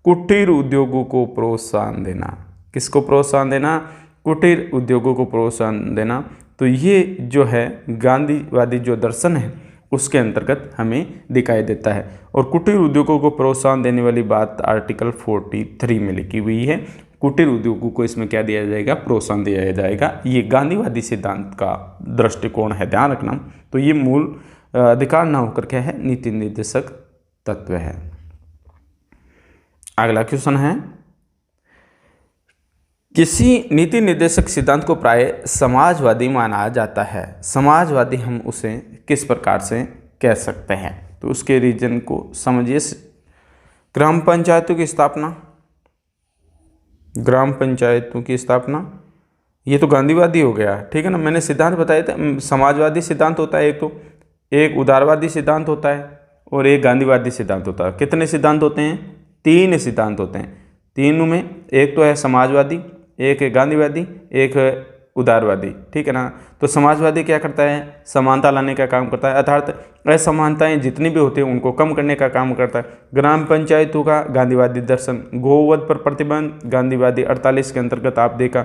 कुटीर उद्योगों को प्रोत्साहन देना, किसको प्रोत्साहन देना? कुटीर उद्योगों को प्रोत्साहन देना। तो ये जो है गांधीवादी जो दर्शन है उसके अंतर्गत हमें दिखाई देता है। और कुटीर उद्योगों को प्रोत्साहन देने वाली बात आर्टिकल 43 में लिखी हुई है। कुटीर उद्योगों को इसमें क्या दिया जाएगा? प्रोत्साहन दिया जाएगा। ये गांधीवादी सिद्धांत का दृष्टिकोण है, ध्यान रखना। तो ये मूल अधिकार ना होकर क्या है? नीति निर्देशक तत्व है। अगला क्वेश्चन है, किसी नीति निर्देशक सिद्धांत को प्राय समाजवादी माना जाता है। समाजवादी हम उसे किस प्रकार से कह सकते हैं? तो उसके रीजन को समझिए। ग्राम पंचायतों की स्थापना, ग्राम पंचायतों की स्थापना ये तो गांधीवादी हो गया, ठीक है ना। मैंने सिद्धांत बताए थे, समाजवादी सिद्धांत होता है एक, तो एक उदारवादी सिद्धांत होता है और एक गांधीवादी सिद्धांत होता है। कितने सिद्धांत होते हैं? 3 सिद्धांत होते हैं। तीनों में एक तो है समाजवादी, एक है गांधीवादी, एक है उदारवादी, ठीक है ना। तो समाजवादी क्या करता है? समानता लाने का काम करता है, अर्थात असमानताएं जितनी भी होती हैं उनको कम करने का काम करता है। ग्राम पंचायतों का गांधीवादी दर्शन। गोवध पर प्रतिबंध गांधीवादी 48 के अंतर्गत आप देखा।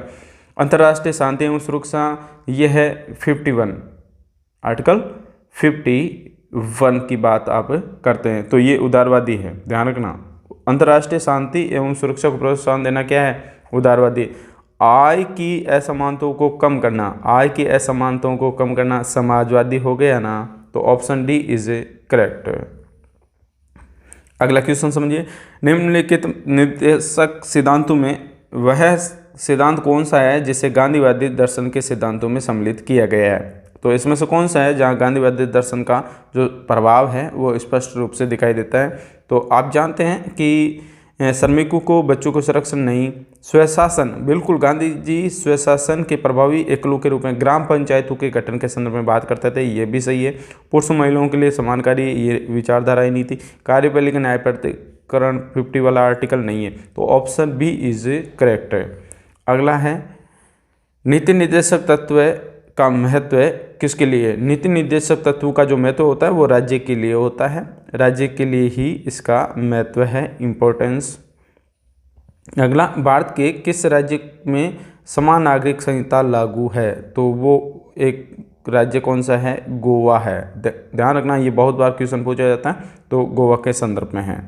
अंतर्राष्ट्रीय शांति एवं सुरक्षा ये है 51, आर्टिकल 51 की बात आप करते हैं, तो ये उदारवादी है, ध्यान रखना। अंतर्राष्ट्रीय शांति एवं सुरक्षा को प्रोत्साहन देना क्या है? उदारवादी। आय की असमानताओं को कम करना, आय की असमानताओं को कम करना समाजवादी हो गया ना। तो ऑप्शन डी इज करेक्ट। अगला क्वेश्चन समझिए। निम्नलिखित निर्देशक सिद्धांतों में वह सिद्धांत कौन सा है जिसे गांधीवादी दर्शन के सिद्धांतों में सम्मिलित किया गया है? तो इसमें से कौन सा है जहां गांधीवादी दर्शन का जो प्रभाव है वो स्पष्ट रूप से दिखाई देता है? तो आप जानते हैं कि श्रमिकों को बच्चों को संरक्षण नहीं, स्वशासन, बिल्कुल गांधी जी स्वशासन के प्रभावी एकलों के रूप में ग्राम पंचायतों के गठन के संदर्भ में बात करते थे, ये भी सही है। पुरुष महिलाओं के लिए समान कार्य, ये विचारधारा ही नहीं थी। कार्यपालिका न्यायीकरण 50 वाला आर्टिकल नहीं है, तो ऑप्शन बी इज करेक्ट है। अगला है, नीति निर्देशक तत्व का महत्व किसके लिए? नीति निर्देशक तत्व का जो महत्व होता है वो राज्य के लिए होता है, राज्य के लिए ही इसका महत्व है, इम्पोर्टेंस। अगला, भारत के किस राज्य में समान नागरिक संहिता लागू है? तो वो एक राज्य कौन सा है? गोवा है। ध्यान रखना, ये बहुत बार क्वेश्चन पूछा जाता है, तो गोवा के संदर्भ में है।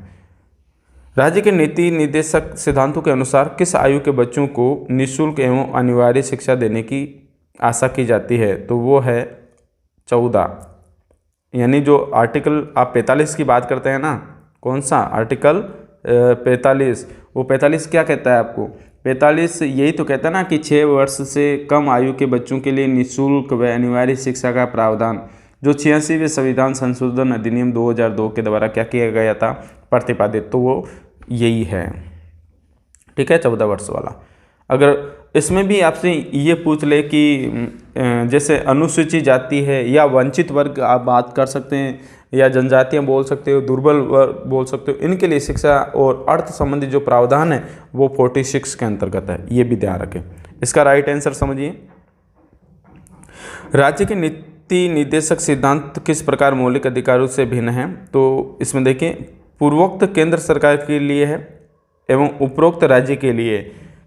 राज्य के नीति निर्देशक सिद्धांतों के अनुसार किस आयु के बच्चों को निःशुल्क एवं अनिवार्य शिक्षा देने की आशा की जाती है? तो वो है 14। यानी जो आर्टिकल आप 45 की बात करते हैं ना, कौन सा आर्टिकल 45, वो 45 क्या कहता है आपको? 45 यही तो कहता है ना कि 6 वर्ष से कम आयु के बच्चों के लिए निःशुल्क व अनिवार्य शिक्षा का प्रावधान जो 86वें संविधान संशोधन अधिनियम 2002 के द्वारा क्या किया गया था, प्रतिपादित, तो वो यही है। ठीक है, 14 वर्ष वाला। अगर इसमें भी आपसे ये पूछ ले कि जैसे अनुसूचित जाति है या वंचित वर्ग आप बात कर सकते हैं, या जनजातियां बोल सकते हो, दुर्बल वर्ग बोल सकते हो, इनके लिए शिक्षा और अर्थ संबंधी जो प्रावधान है वो 46 के अंतर्गत है, ये भी ध्यान रखें। इसका राइट आंसर समझिए। राज्य के नीति निर्देशक सिद्धांत किस प्रकार मौलिक अधिकारों से भिन्न है? तो इसमें देखिए, पूर्वोक्त केंद्र सरकार के लिए है एवं उपरोक्त राज्य के लिए।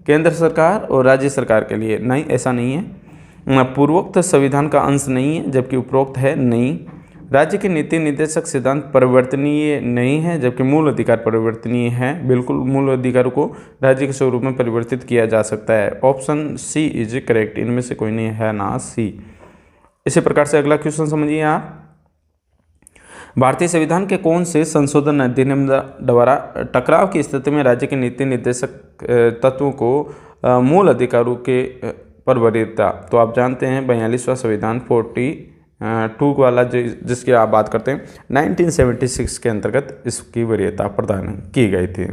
केंद्र सरकार और राज्य सरकार के लिए नहीं, ऐसा नहीं है। पूर्वोक्त संविधान का अंश नहीं है, जबकि उपरोक्त है। नहीं, राज्य के नीति निर्देशक सिद्धांत परिवर्तनीय नहीं है, जबकि मूल अधिकार परिवर्तनीय है। बिल्कुल, मूल अधिकारों को राज्य के स्वरूप में परिवर्तित किया जा सकता है। ऑप्शन सी इज करेक्ट, इनमें से कोई नहीं है ना सी। इसी प्रकार से अगला क्वेश्चन समझिए आप। भारतीय संविधान के कौन से संशोधन अधिनियम द्वारा टकराव की स्थिति में राज्य के नीति निर्देशक तत्वों को मूल अधिकारों के पर वरीयता? तो आप जानते हैं 42वां संविधान 42 वाला जिसकी आप बात करते हैं, 1976 के अंतर्गत इसकी वरीयता प्रदान की गई थी।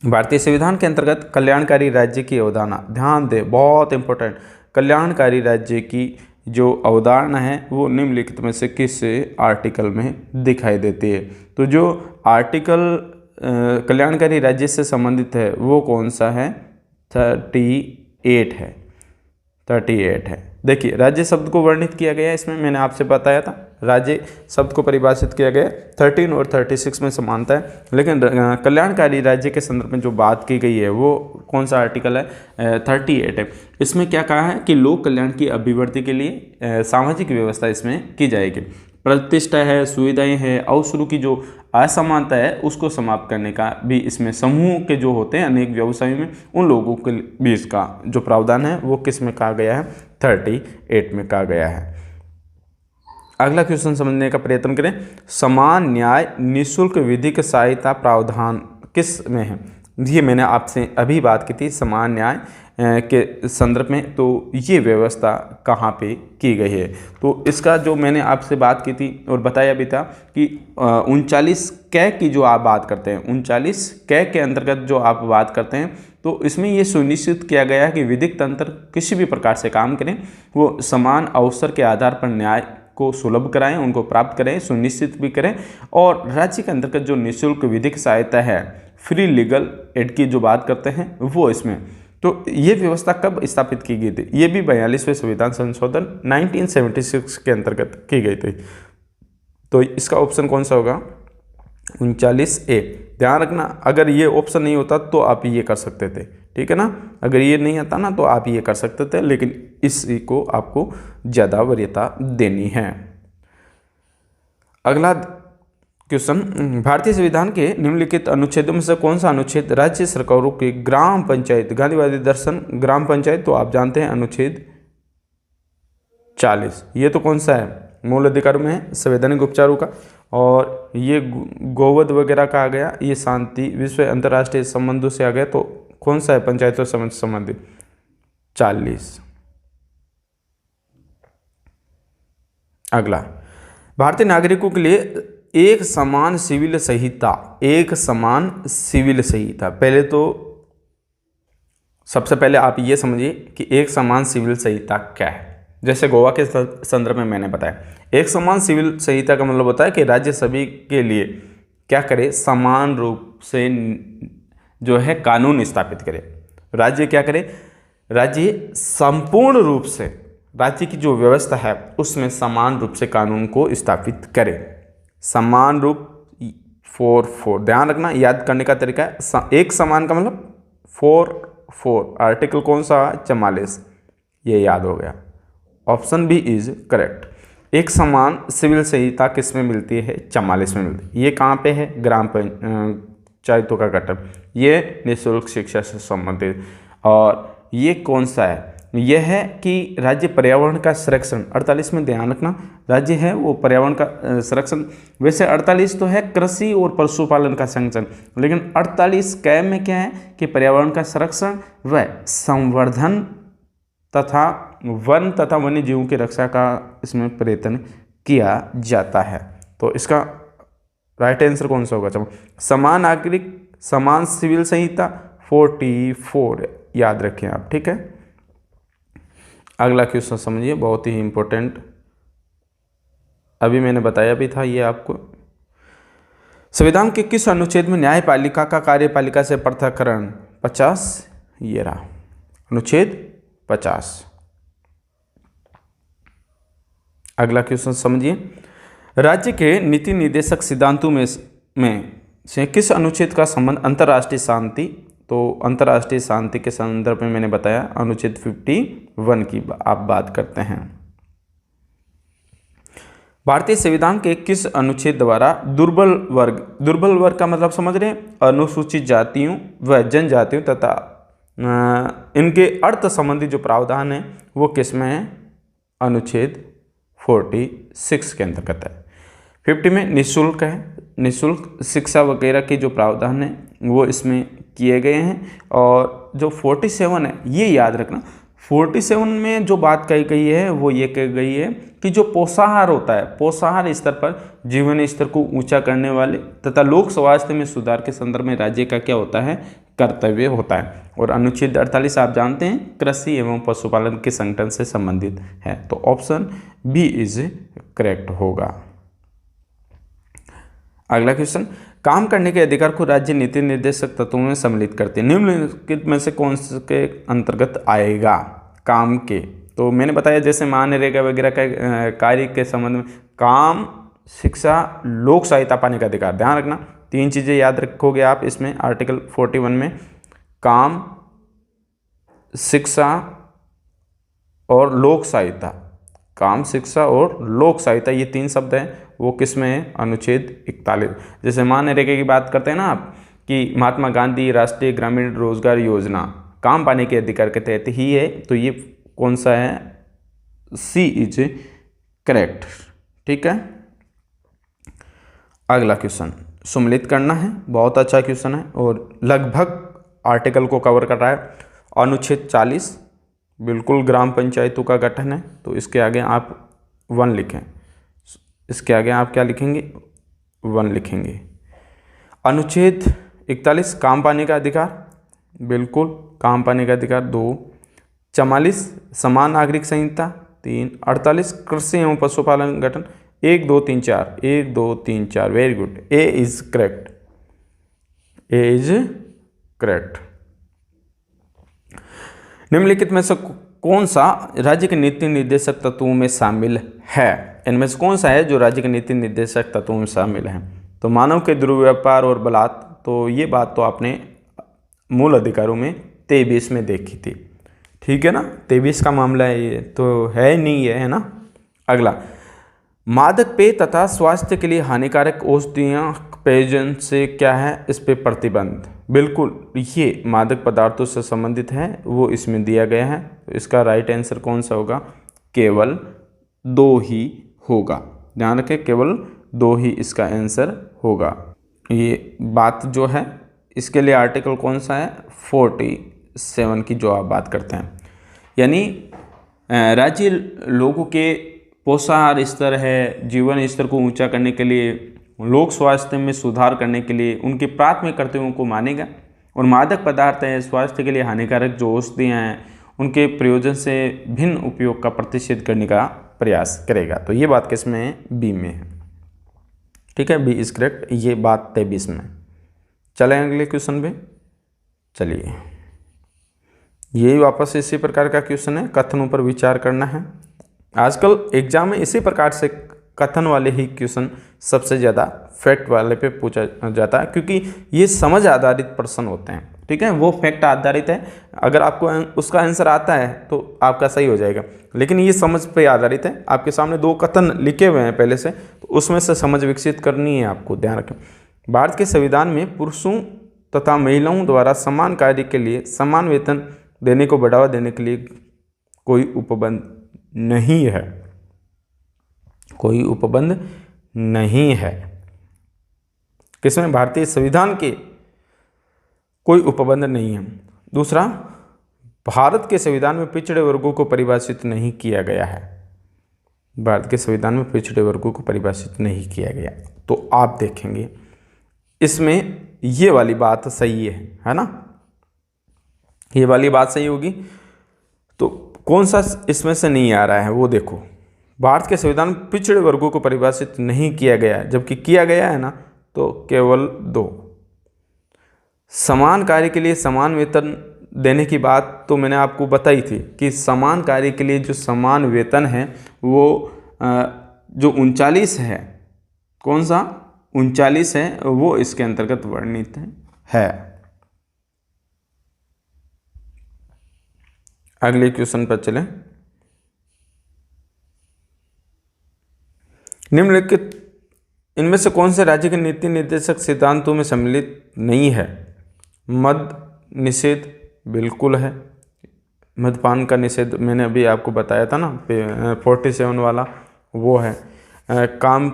भारतीय संविधान के अंतर्गत कल्याणकारी राज्य की अवधारणा, ध्यान दें, बहुत इंपॉर्टेंट, कल्याणकारी राज्य की जो अवधारणा है वो निम्नलिखित में से किस आर्टिकल में दिखाई देती है? तो जो आर्टिकल कल्याणकारी राज्य से संबंधित है वो कौन सा है? 38 है। 38 है। देखिए, राज्य शब्द को वर्णित किया गया है, इसमें मैंने आपसे बताया था राज्य शब्द को परिभाषित किया गया 13 और 36 में समानता है, लेकिन कल्याणकारी राज्य के संदर्भ में जो बात की गई है वो कौन सा आर्टिकल है? 38 है। इसमें क्या कहा है कि लोक कल्याण की अभिवृद्धि के लिए सामाजिक व्यवस्था इसमें की जाएगी। प्रतिष्ठा है, सुविधाएं हैं, अवसरों की जो असमानता है उसको समाप्त करने का भी इसमें समूह के जो होते हैं अनेक व्यवसायों में उन लोगों के बीच का जो प्रावधान है वो किस में कहा गया है? 38 में कहा गया है। अगला क्वेश्चन समझने का प्रयत्न करें। समान न्याय निःशुल्क विधिक सहायता प्रावधान किस में है? ये मैंने आपसे अभी बात की थी समान न्याय के संदर्भ में, तो ये व्यवस्था कहाँ पे की गई है? तो इसका जो मैंने आपसे बात की थी और बताया भी था कि 39 कै की जो आप बात करते हैं, 39 कै के अंतर्गत जो आप बात करते हैं, तो इसमें ये सुनिश्चित किया गया है कि विधिक तंत्र किसी भी प्रकार से काम करें वो समान अवसर के आधार पर न्याय को सुलभ कराएं, उनको प्राप्त करें, सुनिश्चित भी करें। और राज्य के अंतर्गत जो निःशुल्क विधिक सहायता है, फ्री लीगल एड की जो बात करते हैं वो इसमें, तो ये व्यवस्था कब स्थापित की गई थी? ये भी 42वें संविधान संशोधन 1976 के अंतर्गत की गई थी। तो इसका ऑप्शन कौन सा होगा? 39A। ध्यान रखना, अगर ये ऑप्शन नहीं होता तो आप ये कर सकते थे, ठीक है ना। अगर ये नहीं आता ना तो आप ये कर सकते थे, लेकिन इसी को आपको ज़्यादा वरीयता देनी है। अगला क्वेश्चन, भारतीय संविधान के निम्नलिखित अनुच्छेदों में से कौन सा अनुच्छेद राज्य सरकारों की ग्राम पंचायत, गांधीवादी दर्शन ग्राम पंचायत, तो आप जानते हैं अनुच्छेद 40, ये तो कौन सा है? मूल अधिकारों में है, संवैधानिक उपचारों का, और ये गोवध वगैरह का आ गया, ये शांति विश्व अंतर्राष्ट्रीय संबंधों से आ गया, तो कौन सा है पंचायतों से संबंधित? 40। अगला, भारतीय नागरिकों के लिए एक समान सिविल संहिता, एक समान सिविल संहिता। पहले तो सबसे पहले आप ये समझिए कि एक समान सिविल संहिता क्या है। जैसे गोवा के संदर्भ में मैंने बताया, एक समान सिविल संहिता का मतलब होता है कि राज्य सभी के लिए क्या करे? समान रूप से जो है कानून स्थापित करे। राज्य क्या करे? राज्य संपूर्ण रूप से राज्य की जो व्यवस्था है उसमें समान रूप से कानून को स्थापित करे। समान रूप 4 ध्यान रखना, याद करने का तरीका है। एक समान का मतलब 4 आर्टिकल कौन सा? 44, ये याद हो गया। Option B is correct. एक समान सिविल संहिता किस में मिलती है? 44 में मिलती है। ये कहाँ पे है? पंचायतों का गठन, ये निःशुल्क शिक्षा से संबंधित। और ये कौन सा है? यह है कि राज्य पर्यावरण का संरक्षण, 48 में ध्यान रखना, राज्य है वो पर्यावरण का संरक्षण। वैसे 48 तो है कृषि और पशुपालन का संरक्षण, लेकिन 48 क में क्या है कि पर्यावरण का संरक्षण व संवर्धन तथा वन तथा वन्य जीवों की रक्षा का इसमें प्रयत्न किया जाता है। तो इसका राइट आंसर कौन सा होगा? चलो, समान नागरिक समान सिविल संहिता 44 याद रखें आप, ठीक है। अगला क्वेश्चन समझिए, बहुत ही इंपॉर्टेंट, अभी मैंने बताया भी था ये आपको। संविधान के किस अनुच्छेद में न्यायपालिका का कार्यपालिका से पृथक्करण? 50, ये रहा अनुच्छेद 50। अगला क्वेश्चन समझिए, राज्य के नीति निर्देशक सिद्धांतों में से किस अनुच्छेद का संबंध अंतर्राष्ट्रीय शांति? तो अंतर्राष्ट्रीय शांति के संदर्भ में मैंने बताया अनुच्छेद 51 की आप बात करते हैं। भारतीय संविधान के किस अनुच्छेद द्वारा दुर्बल वर्ग का मतलब समझ रहे हैं? अनुसूचित जातियों व जनजातियों तथा इनके अर्थ संबंधी जो प्रावधान है वो किस में है? अनुच्छेद 46 के अंतर्गत है। 50 में निःशुल्क है, निःशुल्क शिक्षा वगैरह के जो प्रावधान है वो इसमें किए गए हैं। और जो 47 है ये याद रखना, 47 में जो बात कही गई है वो ये कही गई है कि जो पोषाहार होता है, पोषाहार स्तर पर जीवन स्तर को ऊंचा करने वाले तथा लोक स्वास्थ्य में सुधार के संदर्भ में राज्य का क्या होता है? कर्तव्य होता है। और अनुच्छेद 48 आप जानते हैं कृषि एवं पशुपालन के संगठन से संबंधित है। तो ऑप्शन बी इज करेक्ट होगा। अगला क्वेश्चन, काम करने के अधिकार को राज्य नीति निर्देशक तत्वों में सम्मिलित करते हैं, निम्नलिखित में से कौन से के अंतर्गत आएगा काम के? तो मैंने बताया जैसे मनरेगा वगैरह का कार्य के संबंध में काम, शिक्षा, लोक सहायता पाने का अधिकार। ध्यान रखना 3 चीज़ें याद रखोगे आप इसमें आर्टिकल 41 में, काम, शिक्षा और लोक सहायता। काम, शिक्षा और लोक सहायता ये 3 शब्द हैं, वो किस में है? अनुच्छेद 41। जैसे मनरेगा की बात करते हैं ना आप कि महात्मा गांधी राष्ट्रीय ग्रामीण रोजगार योजना काम पाने के अधिकार के तहत ही है, तो ये कौन सा है? सी इज करेक्ट, ठीक है। अगला क्वेश्चन सम्मिलित करना है, बहुत अच्छा क्वेश्चन है और लगभग आर्टिकल को कवर कर रहा है। अनुच्छेद 40 बिल्कुल ग्राम पंचायतों का गठन है, तो इसके आगे आप 1 लिखें, इसके आगे आप क्या लिखेंगे? 1 लिखेंगे। अनुच्छेद 41 काम पाने का अधिकार, बिल्कुल काम पाने का अधिकार 2। 44 समान नागरिक संहिता 3। 48 कृषि एवं पशुपालन गठन 1 2 3 4 1 2 3 4 very good, A is correct, A is correct. निम्नलिखित में से कौन सा राज्य के नीति निर्देशक तत्वों में शामिल है? इनमें से कौन सा है जो राज्य के नीति निर्देशक तत्वों में शामिल है? तो मानव के दुर्व्यापार और बलात्, तो ये बात तो आपने मूल अधिकारों में 23 में देखी थी, ठीक है ना। 23 का मामला है ये, तो है नहीं है ना। अगला, मादक पेय तथा स्वास्थ्य के लिए हानिकारक औषधियाँ पेयजन से क्या है? इस पे प्रतिबंध, बिल्कुल ये मादक पदार्थों से संबंधित है, वो इसमें दिया गया है। तो इसका राइट आंसर कौन सा होगा? केवल 2 ही होगा। ध्यान रखें, केवल 2 ही इसका आंसर होगा। ये बात जो है इसके लिए आर्टिकल कौन सा है? 47 की जो आप बात करते हैं, यानी राज्य लोगों के पोषाहार स्तर है, जीवन स्तर को ऊंचा करने के लिए, लोक स्वास्थ्य में सुधार करने के लिए उनके प्राथमिक कर्तव्यों को मानेगा और मादक पदार्थ है स्वास्थ्य के लिए हानिकारक जो औषधियाँ हैं उनके प्रयोजन से भिन्न उपयोग का प्रतिषेध करने का प्रयास करेगा। तो ये बात किस में है? बी में है, ठीक है, बी इज करेक्ट। ये बात 23 में। चलें अगले क्वेश्चन पे, चलिए यही वापस इसी प्रकार का क्वेश्चन है, कथनों पर विचार करना है। आजकल एग्जाम में इसी प्रकार से कथन वाले ही क्वेश्चन सबसे ज़्यादा फैक्ट वाले पे पूछा जाता है, क्योंकि ये समझ आधारित प्रश्न होते हैं, ठीक है। वो फैक्ट आधारित है, अगर आपको उसका आंसर आता है तो आपका सही हो जाएगा, लेकिन ये समझ पे आधारित है। आपके सामने 2 कथन लिखे हुए हैं पहले से, तो उसमें से समझ विकसित करनी है आपको, ध्यान रखें। भारत के संविधान में पुरुषों तथा महिलाओं द्वारा समान कार्य के लिए समान वेतन देने को बढ़ावा देने के लिए कोई उपबंध नहीं है, कोई उपबंध नहीं है। किसमें? भारतीय संविधान के कोई उपबंध नहीं है। दूसरा, भारत के संविधान में पिछड़े वर्गों को परिभाषित नहीं किया गया है। भारत के संविधान में पिछड़े वर्गों को परिभाषित नहीं किया गया। तो आप देखेंगे इसमें ये वाली बात सही है ना? ये वाली बात सही होगी। तो कौन सा इसमें से नहीं आ रहा है वो देखो। भारत के संविधान में पिछड़े वर्गों को परिभाषित नहीं किया गया, जबकि किया गया है ना, तो केवल 2। समान कार्य के लिए समान वेतन देने की बात तो मैंने आपको बताई थी कि समान कार्य के लिए जो समान वेतन है वो जो 39 है, कौन सा 39 है, वो इसके अंतर्गत वर्णित है। अगले क्वेश्चन पर चलें। निम्नलिखित इनमें से कौन से राज्य के नीति निर्देशक सिद्धांतों में सम्मिलित नहीं है? मद्य निषेध बिल्कुल है। मद्यपान का निषेध मैंने अभी आपको बताया था ना, 47 वाला, वो है। काम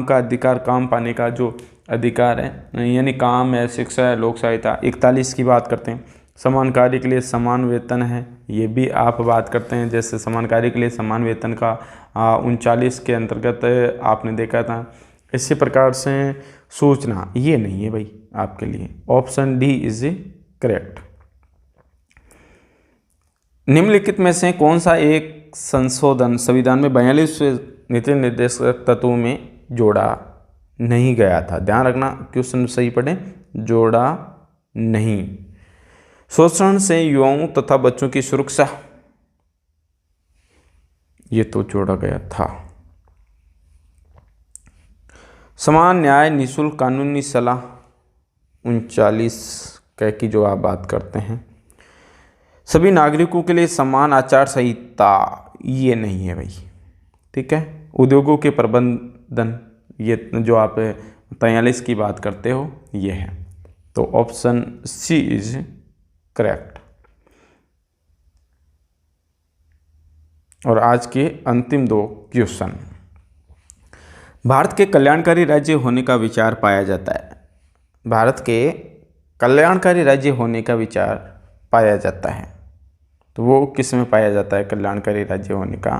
का अधिकार, काम पाने का जो अधिकार है, यानी काम है, शिक्षा है, लोक सहायता, 41 की बात करते हैं। समान कार्य के लिए समान वेतन है, ये भी आप बात करते हैं। जैसे समान कार्य के लिए समान वेतन का 39 के अंतर्गत आपने देखा था। इसी प्रकार से सूचना, ये नहीं है भाई आपके लिए। Option D is correct. निम्नलिखित में से कौन सा एक संशोधन संविधान में 42वें नीति निर्देशक तत्वों में जोड़ा नहीं गया था? ध्यान रखना, क्वेश्चन सही पढ़े। जोड़ा नहीं। शोषण से युवाओं तथा बच्चों की सुरक्षा, ये तो जोड़ा गया था। समान न्याय, निःशुल्क कानूनी सलाह, 39 की जो आप बात करते हैं। सभी नागरिकों के लिए समान आचार संहिता, ये नहीं है भाई, ठीक है। उद्योगों के प्रबंधन, ये जो आप 43 की बात करते हो, ये है। तो ऑप्शन सी इज करेक्ट। और आज के अंतिम 2 क्वेश्चन। भारत के कल्याणकारी राज्य होने का विचार पाया जाता है। भारत के कल्याणकारी राज्य होने का विचार पाया जाता है, तो वो किस में पाया जाता है कल्याणकारी राज्य होने का?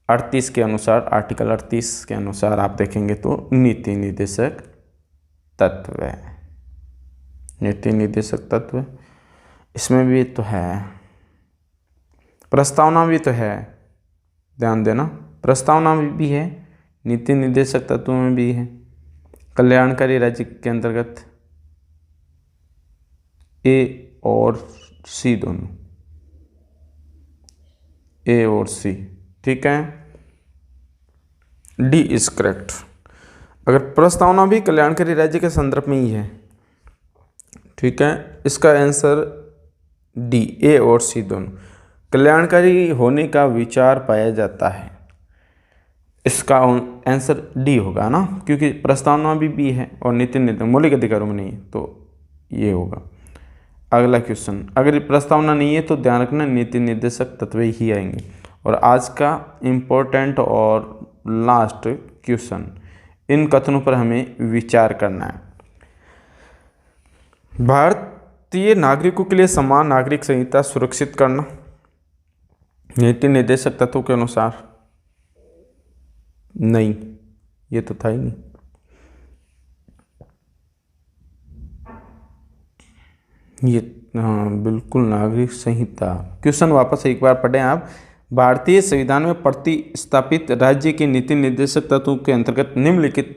38 के अनुसार, आर्टिकल 38 के अनुसार आप देखेंगे तो नीति निर्देशक तत्व, नीति निर्देशक तत्व इसमें भी तो है, प्रस्तावना भी तो है, ध्यान देना, प्रस्तावना भी है, नीति निर्देशक तत्व में भी है। कल्याणकारी राज्य के अंतर्गत ए और सी दोनों, ए और सी, ठीक है। D is correct. अगर प्रस्तावना भी कल्याणकारी राज्य के संदर्भ में ही है, ठीक है, इसका आंसर डी, ए और सी दोनों। कल्याणकारी होने का विचार पाया जाता है, इसका आंसर डी होगा ना, क्योंकि प्रस्तावना भी है और नीति निर्देशक मौलिक अधिकारों में नहीं है, तो ये होगा। अगला क्वेश्चन, अगर प्रस्तावना नहीं है तो ध्यान रखना नीति निर्देशक तत्व ही आएंगे। और आज का इम्पोर्टेंट और लास्ट क्वेश्चन, इन कथनों पर हमें विचार करना है। भारतीय नागरिकों के लिए समान नागरिक संहिता सुरक्षित करना, नीति निर्देशक तत्वों के अनुसार नहीं, ये तो था ही नहीं। ये हाँ बिल्कुल नागरिक संहिता। क्वेश्चन वापस एक बार पढ़ें आप। भारतीय संविधान में प्रतिस्थापित राज्य के नीति निर्देशक तत्वों के अंतर्गत निम्नलिखित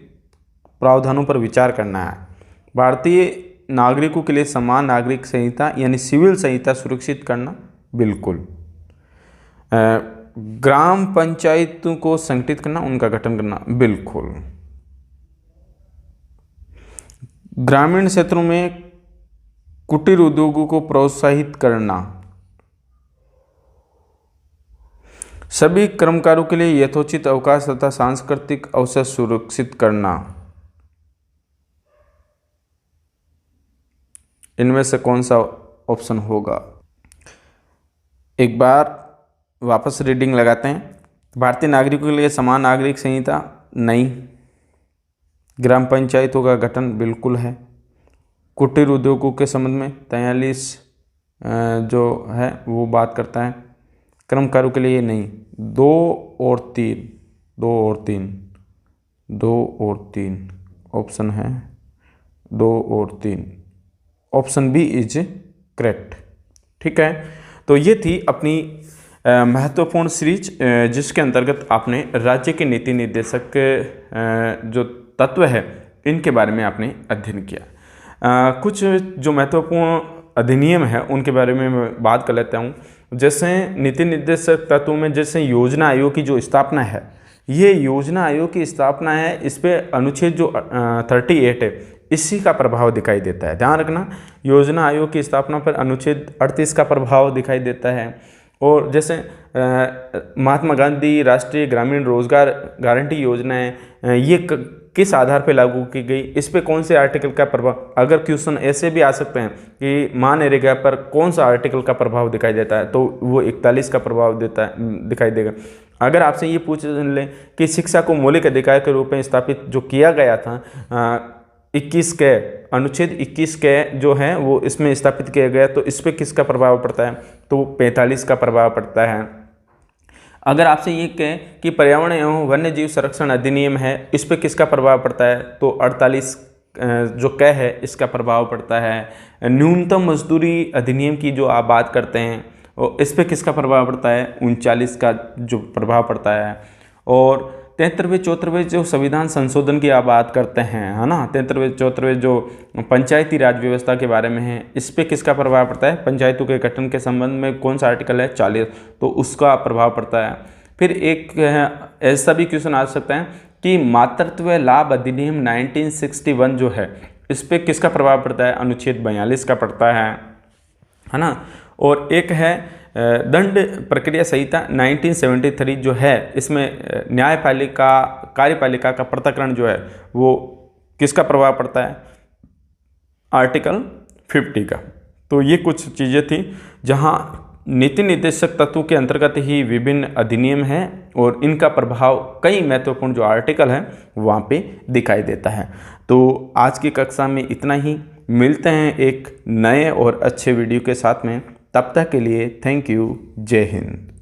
प्रावधानों पर विचार करना है। भारतीय नागरिकों के लिए समान नागरिक संहिता यानी सिविल संहिता सुरक्षित करना, बिल्कुल। ग्राम पंचायतों को संगठित करना, उनका गठन करना, बिल्कुल। ग्रामीण क्षेत्रों में कुटीर उद्योगों को प्रोत्साहित करना, सभी कर्मकारों के लिए यथोचित अवकाश तथा सांस्कृतिक अवसर सुरक्षित करना, इनमें से कौन सा ऑप्शन होगा? एक बार वापस रीडिंग लगाते हैं। भारतीय नागरिकों के लिए समान नागरिक संहिता नहीं। ग्राम पंचायतों का गठन बिल्कुल है। कुटीर उद्योगों के संबंध में 43 जो है वो बात करता है। कर्मकारों के लिए नहीं। 2 और 3 ऑप्शन है। 2 और 3 ऑप्शन बी इज करेक्ट। ठीक है, तो ये थी अपनी महत्वपूर्ण सीरीज जिसके अंतर्गत आपने राज्य के नीति निर्देशक जो तत्व है इनके बारे में आपने अध्ययन किया। कुछ जो महत्वपूर्ण अधिनियम है उनके बारे में मैं बात कर लेता हूँ। जैसे नीति निर्देशक तत्वों में जैसे योजना आयोग की जो स्थापना है, ये योजना आयोग की स्थापना है, इस पे अनुच्छेद जो 38 है इसी का प्रभाव दिखाई देता है। ध्यान रखना, योजना आयोग की स्थापना पर अनुच्छेद 38 का प्रभाव दिखाई देता है। और जैसे महात्मा गांधी राष्ट्रीय ग्रामीण रोजगार गारंटी योजना है, ये किस आधार पर लागू की गई, इस पे कौन से आर्टिकल का प्रभाव, अगर क्वेश्चन ऐसे भी आ सकते हैं कि मनरेगा पर कौन सा आर्टिकल का प्रभाव दिखाई देता है, तो वो 41 का प्रभाव दिखाई देगा। अगर आपसे ये पूछ ले कि शिक्षा को मौलिक अधिकार के रूप में स्थापित जो किया गया था 21 के अनुच्छेद 21 के जो है वो इसमें स्थापित किया गया, तो इस पर किसका प्रभाव पड़ता है, तो 45 का प्रभाव पड़ता है। अगर आपसे ये कहें कि पर्यावरण एवं वन्य जीव संरक्षण अधिनियम है, इस पर किसका प्रभाव पड़ता है, तो 48 जो क है इसका प्रभाव पड़ता है। न्यूनतम मजदूरी अधिनियम की जो आप बात करते हैं और इस पर किसका प्रभाव पड़ता है, 39 का जो प्रभाव पड़ता है। और 73वें 74वें जो संविधान संशोधन की आप बात करते हैं, है ना, 73वें 74वें जो पंचायती राज व्यवस्था के बारे में है, इस पे किसका प्रभाव पड़ता है, पंचायतों के गठन के संबंध में कौन सा आर्टिकल है 40, तो उसका प्रभाव पड़ता है। फिर एक ऐसा भी क्वेश्चन आ सकता है कि मातृत्व लाभ अधिनियम 1961 जो है इस पर किसका प्रभाव पड़ता है, अनुच्छेद 42 का पड़ता है ना। और एक है दंड प्रक्रिया संहिता 1973 जो है, इसमें न्यायपालिका कार्यपालिका का पृथक्करण जो है वो किसका प्रभाव पड़ता है, आर्टिकल 50 का। तो ये कुछ चीज़ें थी जहां नीति निर्देशक तत्वों के अंतर्गत ही विभिन्न अधिनियम हैं और इनका प्रभाव कई महत्वपूर्ण जो आर्टिकल हैं वहाँ पे दिखाई देता है। तो आज की कक्षा में इतना ही, मिलते हैं एक नए और अच्छे वीडियो के साथ में। तब तक के लिए थैंक यू, जय हिंद।